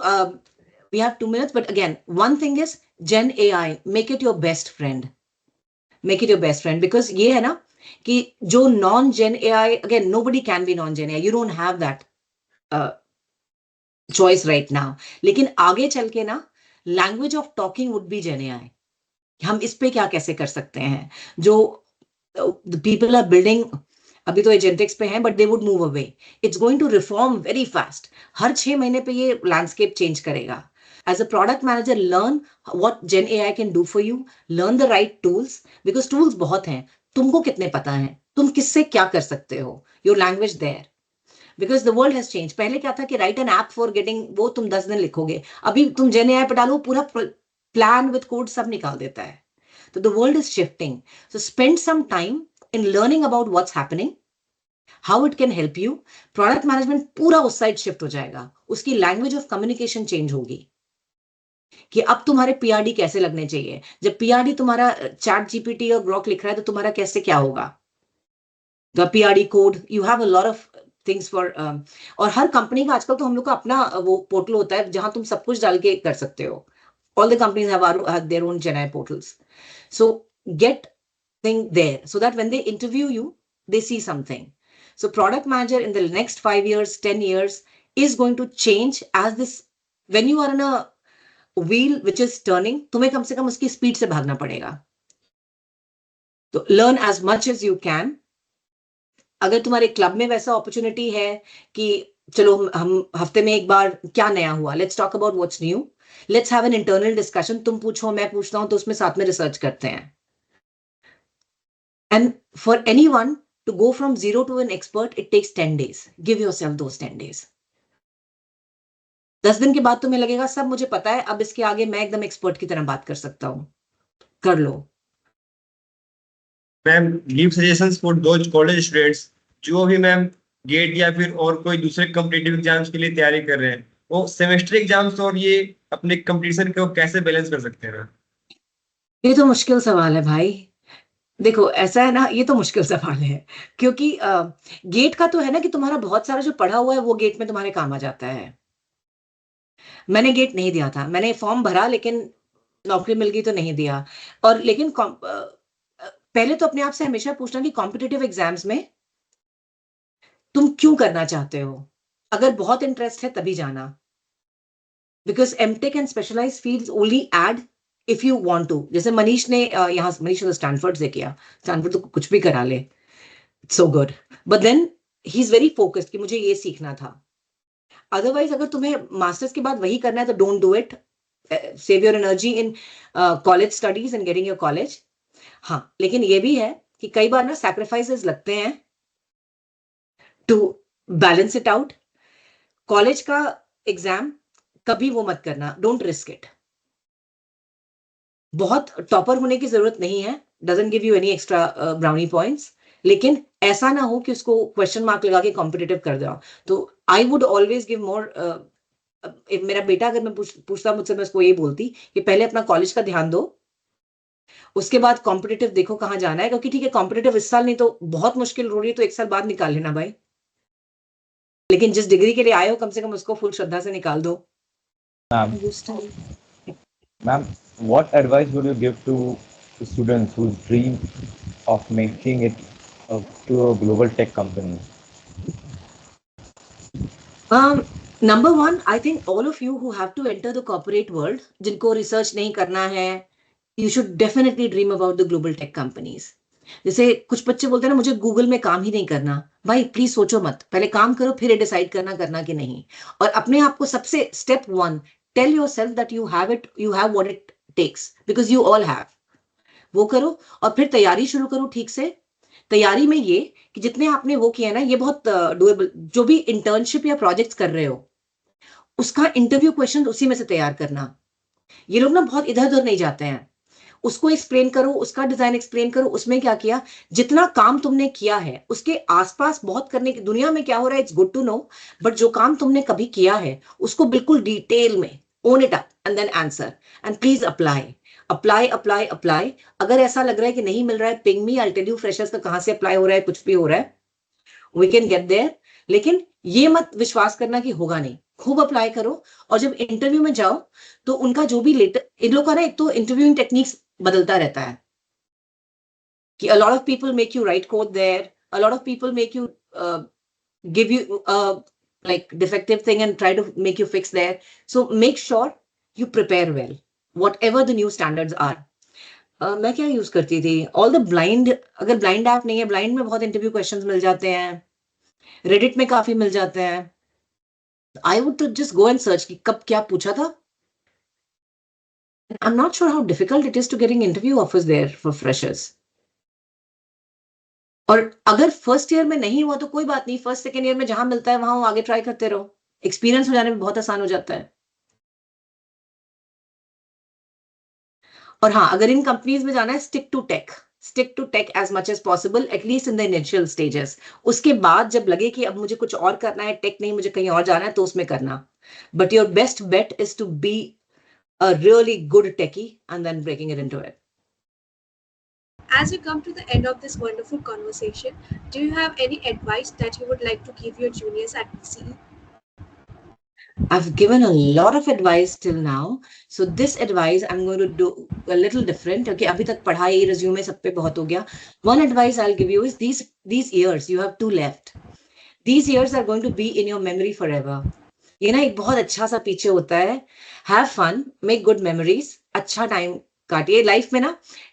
Speaker 1: we have 2 minutes, but again one thing is gen AI, make it your best friend. Make it your best friend, because ये है ना कि जो non gen AI, again nobody can be non gen AI, you don't have that choice right now. लेकिन आगे चल के ना language of talking would be gen AI. हम इस पे क्या कैसे कर सकते हैं, जो पीपल आर बिल्डिंग अभी तो एजेंटिक्स पे हैं, but they would move away. It's going to reform very fast. हर 6 महीने पे ये लैंडस्केप चेंज करेगा. As a product manager, learn what Gen AI can do for you. Learn the right tools, because tools बहुत हैं. तुमको कितने पता हैं, तुम किससे क्या कर सकते हो. Your language there, because the world has changed. पहले क्या था कि write an app for getting, वो तुम 10 दिन लिखोगे. अभी तुम Gen AI पे डालो, पूरा plan with code सब निकाल देता है. तो the world is shifting. So spend some time in learning about what's happening, how it can help you. Product management पूरा उस साइड शिफ्ट हो जाएगा. उसकी लैंग्वेज ऑफ कम्युनिकेशन चेंज होगी कि अब तुम्हारे पीआरडी कैसे लगने चाहिए. जब पीआरडी तुम्हारा चैट जीपीटी और ग्रॉक लिख रहा है तो तुम्हारा कैसे क्या होगा. The PRD code, you have a lot of things for. और हर कंपनी का आजकल तो हम लोग का अपना वो पोर्टल होता है जहां तुम सब कुछ डाल के कर सकते हो. All the companies have their own GenAI portals. So get thing there so that when they interview you, they see something. So product manager in the next 5 years, 10 years is going to change as this. When you are in a wheel which is turning, तुम्हें कम से कम उसकी speed से भागना पड़ेगा. तो learn as much as you can. अगर तुम्हारे club में वैसा अपॉर्चुनिटी है कि चलो हम हफ्ते में एक बार क्या नया हुआ, let's talk about what's new, let's have an internal discussion. तुम पूछो, मैं पूछता हूं, तो उसमें साथ में रिसर्च करते हैं. And for anyone to go from zero to an expert, it takes 10 days. Give yourself those 10 days. 10 दिन के बाद तुम्हें लगेगा सब मुझे पता है, अब इसके आगे मैं एकदम एक्सपर्ट की तरह बात कर सकता हूं. कर लो.
Speaker 7: Ma'am, give suggestions for those college students जो भी मैम गेट या फिर और कोई दूसरे कॉम्पिटिटिव एग्जाम्स के लिए तैयारी कर रहे हैं, वो सेमेस्टर एग्जाम्स और ये अपने कंपटीशन को कैसे बैलेंस कर सकते हैं?
Speaker 1: ये तो मुश्किल सवाल है भाई. देखो ऐसा है ना, ये तो मुश्किल सवाल है, क्योंकि गेट का तो है ना कि तुम्हारा बहुत सारा जो पढ़ा हुआ है वो गेट में तुम्हारे काम आ जाता है. मैंने गेट नहीं दिया था, मैंने फॉर्म भरा लेकिन नौकरी मिल गई तो नहीं दिया. और लेकिन पहले तो अपने आप से हमेशा पूछना कि कॉम्पिटिटिव एग्जाम्स में तुम क्यों करना चाहते हो. अगर बहुत इंटरेस्ट है तभी जाना, because MTech and specialised fields only add if you want to. जैसे मनीष ने यहाँ, मनीष ने स्टैनफोर्ड से किया, स्टैनफोर्ड तो कुछ भी करा ले, so good, but then he is very focused कि मुझे ये सीखना था. अदरवाइज अगर तुम्हें मास्टर्स के बाद वही करना है तो don't do it. Save your energy in college studies and getting your college. हाँ, लेकिन ये भी है कि कई बार ना सैक्रिफाइसेस लगते हैं to balance it out. College का एग्जाम कभी वो मत करना, डोंट रिस्क इट. बहुत टॉपर होने की जरूरत नहीं है, doesn't give you any extra brownie points, लेकिन ऐसा ना हो कि उसको क्वेश्चन मार्क लगा के कॉम्पिटिटिव कर दो. तो I would always give more मेरा बेटा अगर मैं पूछता मुझसे, मैं उसको ये बोलती कि पहले अपना कॉलेज का ध्यान दो, उसके बाद कॉम्पिटिटिव देखो कहाँ जाना है, क्योंकि ठीक है कॉम्पिटिटिव इस साल नहीं तो बहुत मुश्किल हो रही है, तो 1 साल बाद निकाल लेना भाई, लेकिन जिस डिग्री के लिए आए हो कम से कम उसको फुल श्रद्धा से निकाल दो।
Speaker 6: Ma'am, what advice would you give to students who dream of making it to a global tech company?
Speaker 1: Number one, I think all of you who have to enter the corporate world, जिनको research नहीं करना है, you should definitely dream about the global tech companies. जैसे कुछ बच्चे बोलते हैं ना मुझे गूगल में काम ही नहीं करना, भाई प्लीज सोचो मत, पहले काम करो फिर डिसाइड करना कि नहीं। और अपने आप को सबसे step 1, tell yourself that you have it, you have what it takes, because you all have. वो करो और फिर तैयारी शुरू करो ठीक से। तैयारी में ये कि जितने आपने वो किया ना, ये बहुत डुएबल, जो भी इंटर्नशिप या प्रोजेक्ट्स कर रहे हो उसका इंटरव्यू क्वेश्चन उसी में से तैयार करना। ये लोग ना बहुत इधर उधर नहीं जाते हैं, उसको एक्सप्लेन करो, उसका डिजाइन एक्सप्लेन करो, उसमें क्या किया, जितना काम तुमने किया है उसके आसपास बहुत करने की, दुनिया में क्या हो रहा है it's good to know, but जो काम तुमने कभी किया है उसको बिल्कुल डिटेल में own it up and then answer, and please apply. अगर ऐसा लग रहा है कि नहीं मिल रहा है, ping me, I tell you freshers का कहां से अप्लाई हो रहा है, कुछ भी हो रहा है, वी कैन गेट देयर। लेकिन ये मत विश्वास करना कि होगा नहीं, खूब अप्लाई करो। और जब इंटरव्यू में जाओ तो उनका जो भी इन लोग का ना, एक तो इंटरव्यूइंग टेक्निक्स बदलता रहता है कि a lot of people make you write code there, a lot of people make you give you like defective thing and try to make you fix there, so make sure you prepare well whatever the new standards are. मैं क्या use करती थी, all the blind, अगर blind app नहीं है, blind में बहुत interview questions मिल जाते हैं, रेडिट में काफी मिल जाते हैं। I would just go and search कि कब क्या पूछा था। I'm not sure how difficult it is to getting interview offers there for freshers. और अगर फर्स्ट ईयर में नहीं हुआ तो कोई बात नहीं, फर्स्ट सेकेंड ईयर में जहां मिलता है वहां आगे ट्राई करते रहो, एक्सपीरियंस हो जाने में बहुत आसान हो जाता है। और हाँ, अगर इन कंपनीज में जाना है, stick to tech as much as possible, at least in the initial stages. उसके बाद जब लगे कि अब मुझे कुछ और करना है, टेक नहीं मुझे कहीं और जाना है, तो उसमें करना। But your best bet is to be a really good techie and then breaking it into it.
Speaker 3: As we come to the end of this wonderful conversation, do you have any advice that you would like to give your juniors at BCE?
Speaker 1: I've given a lot of advice till now, so this advice I'm going to do a little different. Okay, अभी तक पढ़ाई resume सब पे बहुत हो गया. One advice I'll give you is these years, you have 2 left. These years are going to be in your memory forever. ये ना एक बहुत अच्छा सा पीछे होता है। Have fun, make good memories, अच्छा टाइम काटिए लाइफ में ना।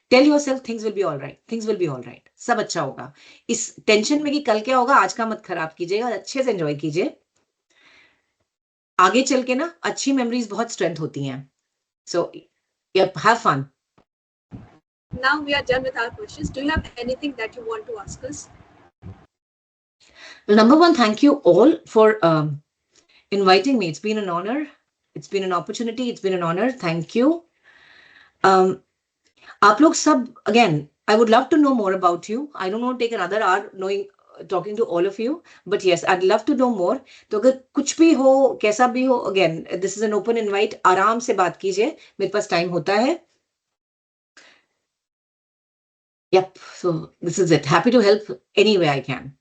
Speaker 1: Tell yourself things will be all right, things will be all right, सब अच्छा होगा। इस टेंशन में कि कल क्या होगा, आज का मत खराब कीजिएगा, अच्छे से एंजॉय कीजिए। आगे चल के ना अच्छी मेमोरीज बहुत स्ट्रेंथ होती हैं। So have fun.
Speaker 3: Now we are done with our questions. Do you have anything that you want to ask us?
Speaker 1: Well, number one, thank you all for inviting me. It's been an honor. It's been an opportunity. It's been an honor. Thank you. आप लोग सब, again, I would love to know more about you. I don't want to take another hour talking to all of you, but yes, I'd love to know more. तो अगर कुछ भी हो, कैसा भी हो, again, this is an open invite. आराम से बात कीजिए, मेरे पास टाइम होता है। Yep. So this is it. Happy to help any way I can.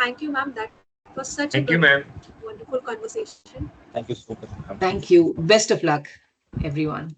Speaker 3: Thank you, ma'am. That was such
Speaker 7: Thank
Speaker 3: a
Speaker 7: you, ma'am.
Speaker 3: wonderful conversation.
Speaker 6: Thank you so much, ma'am.
Speaker 1: Thank you. Best of luck, everyone.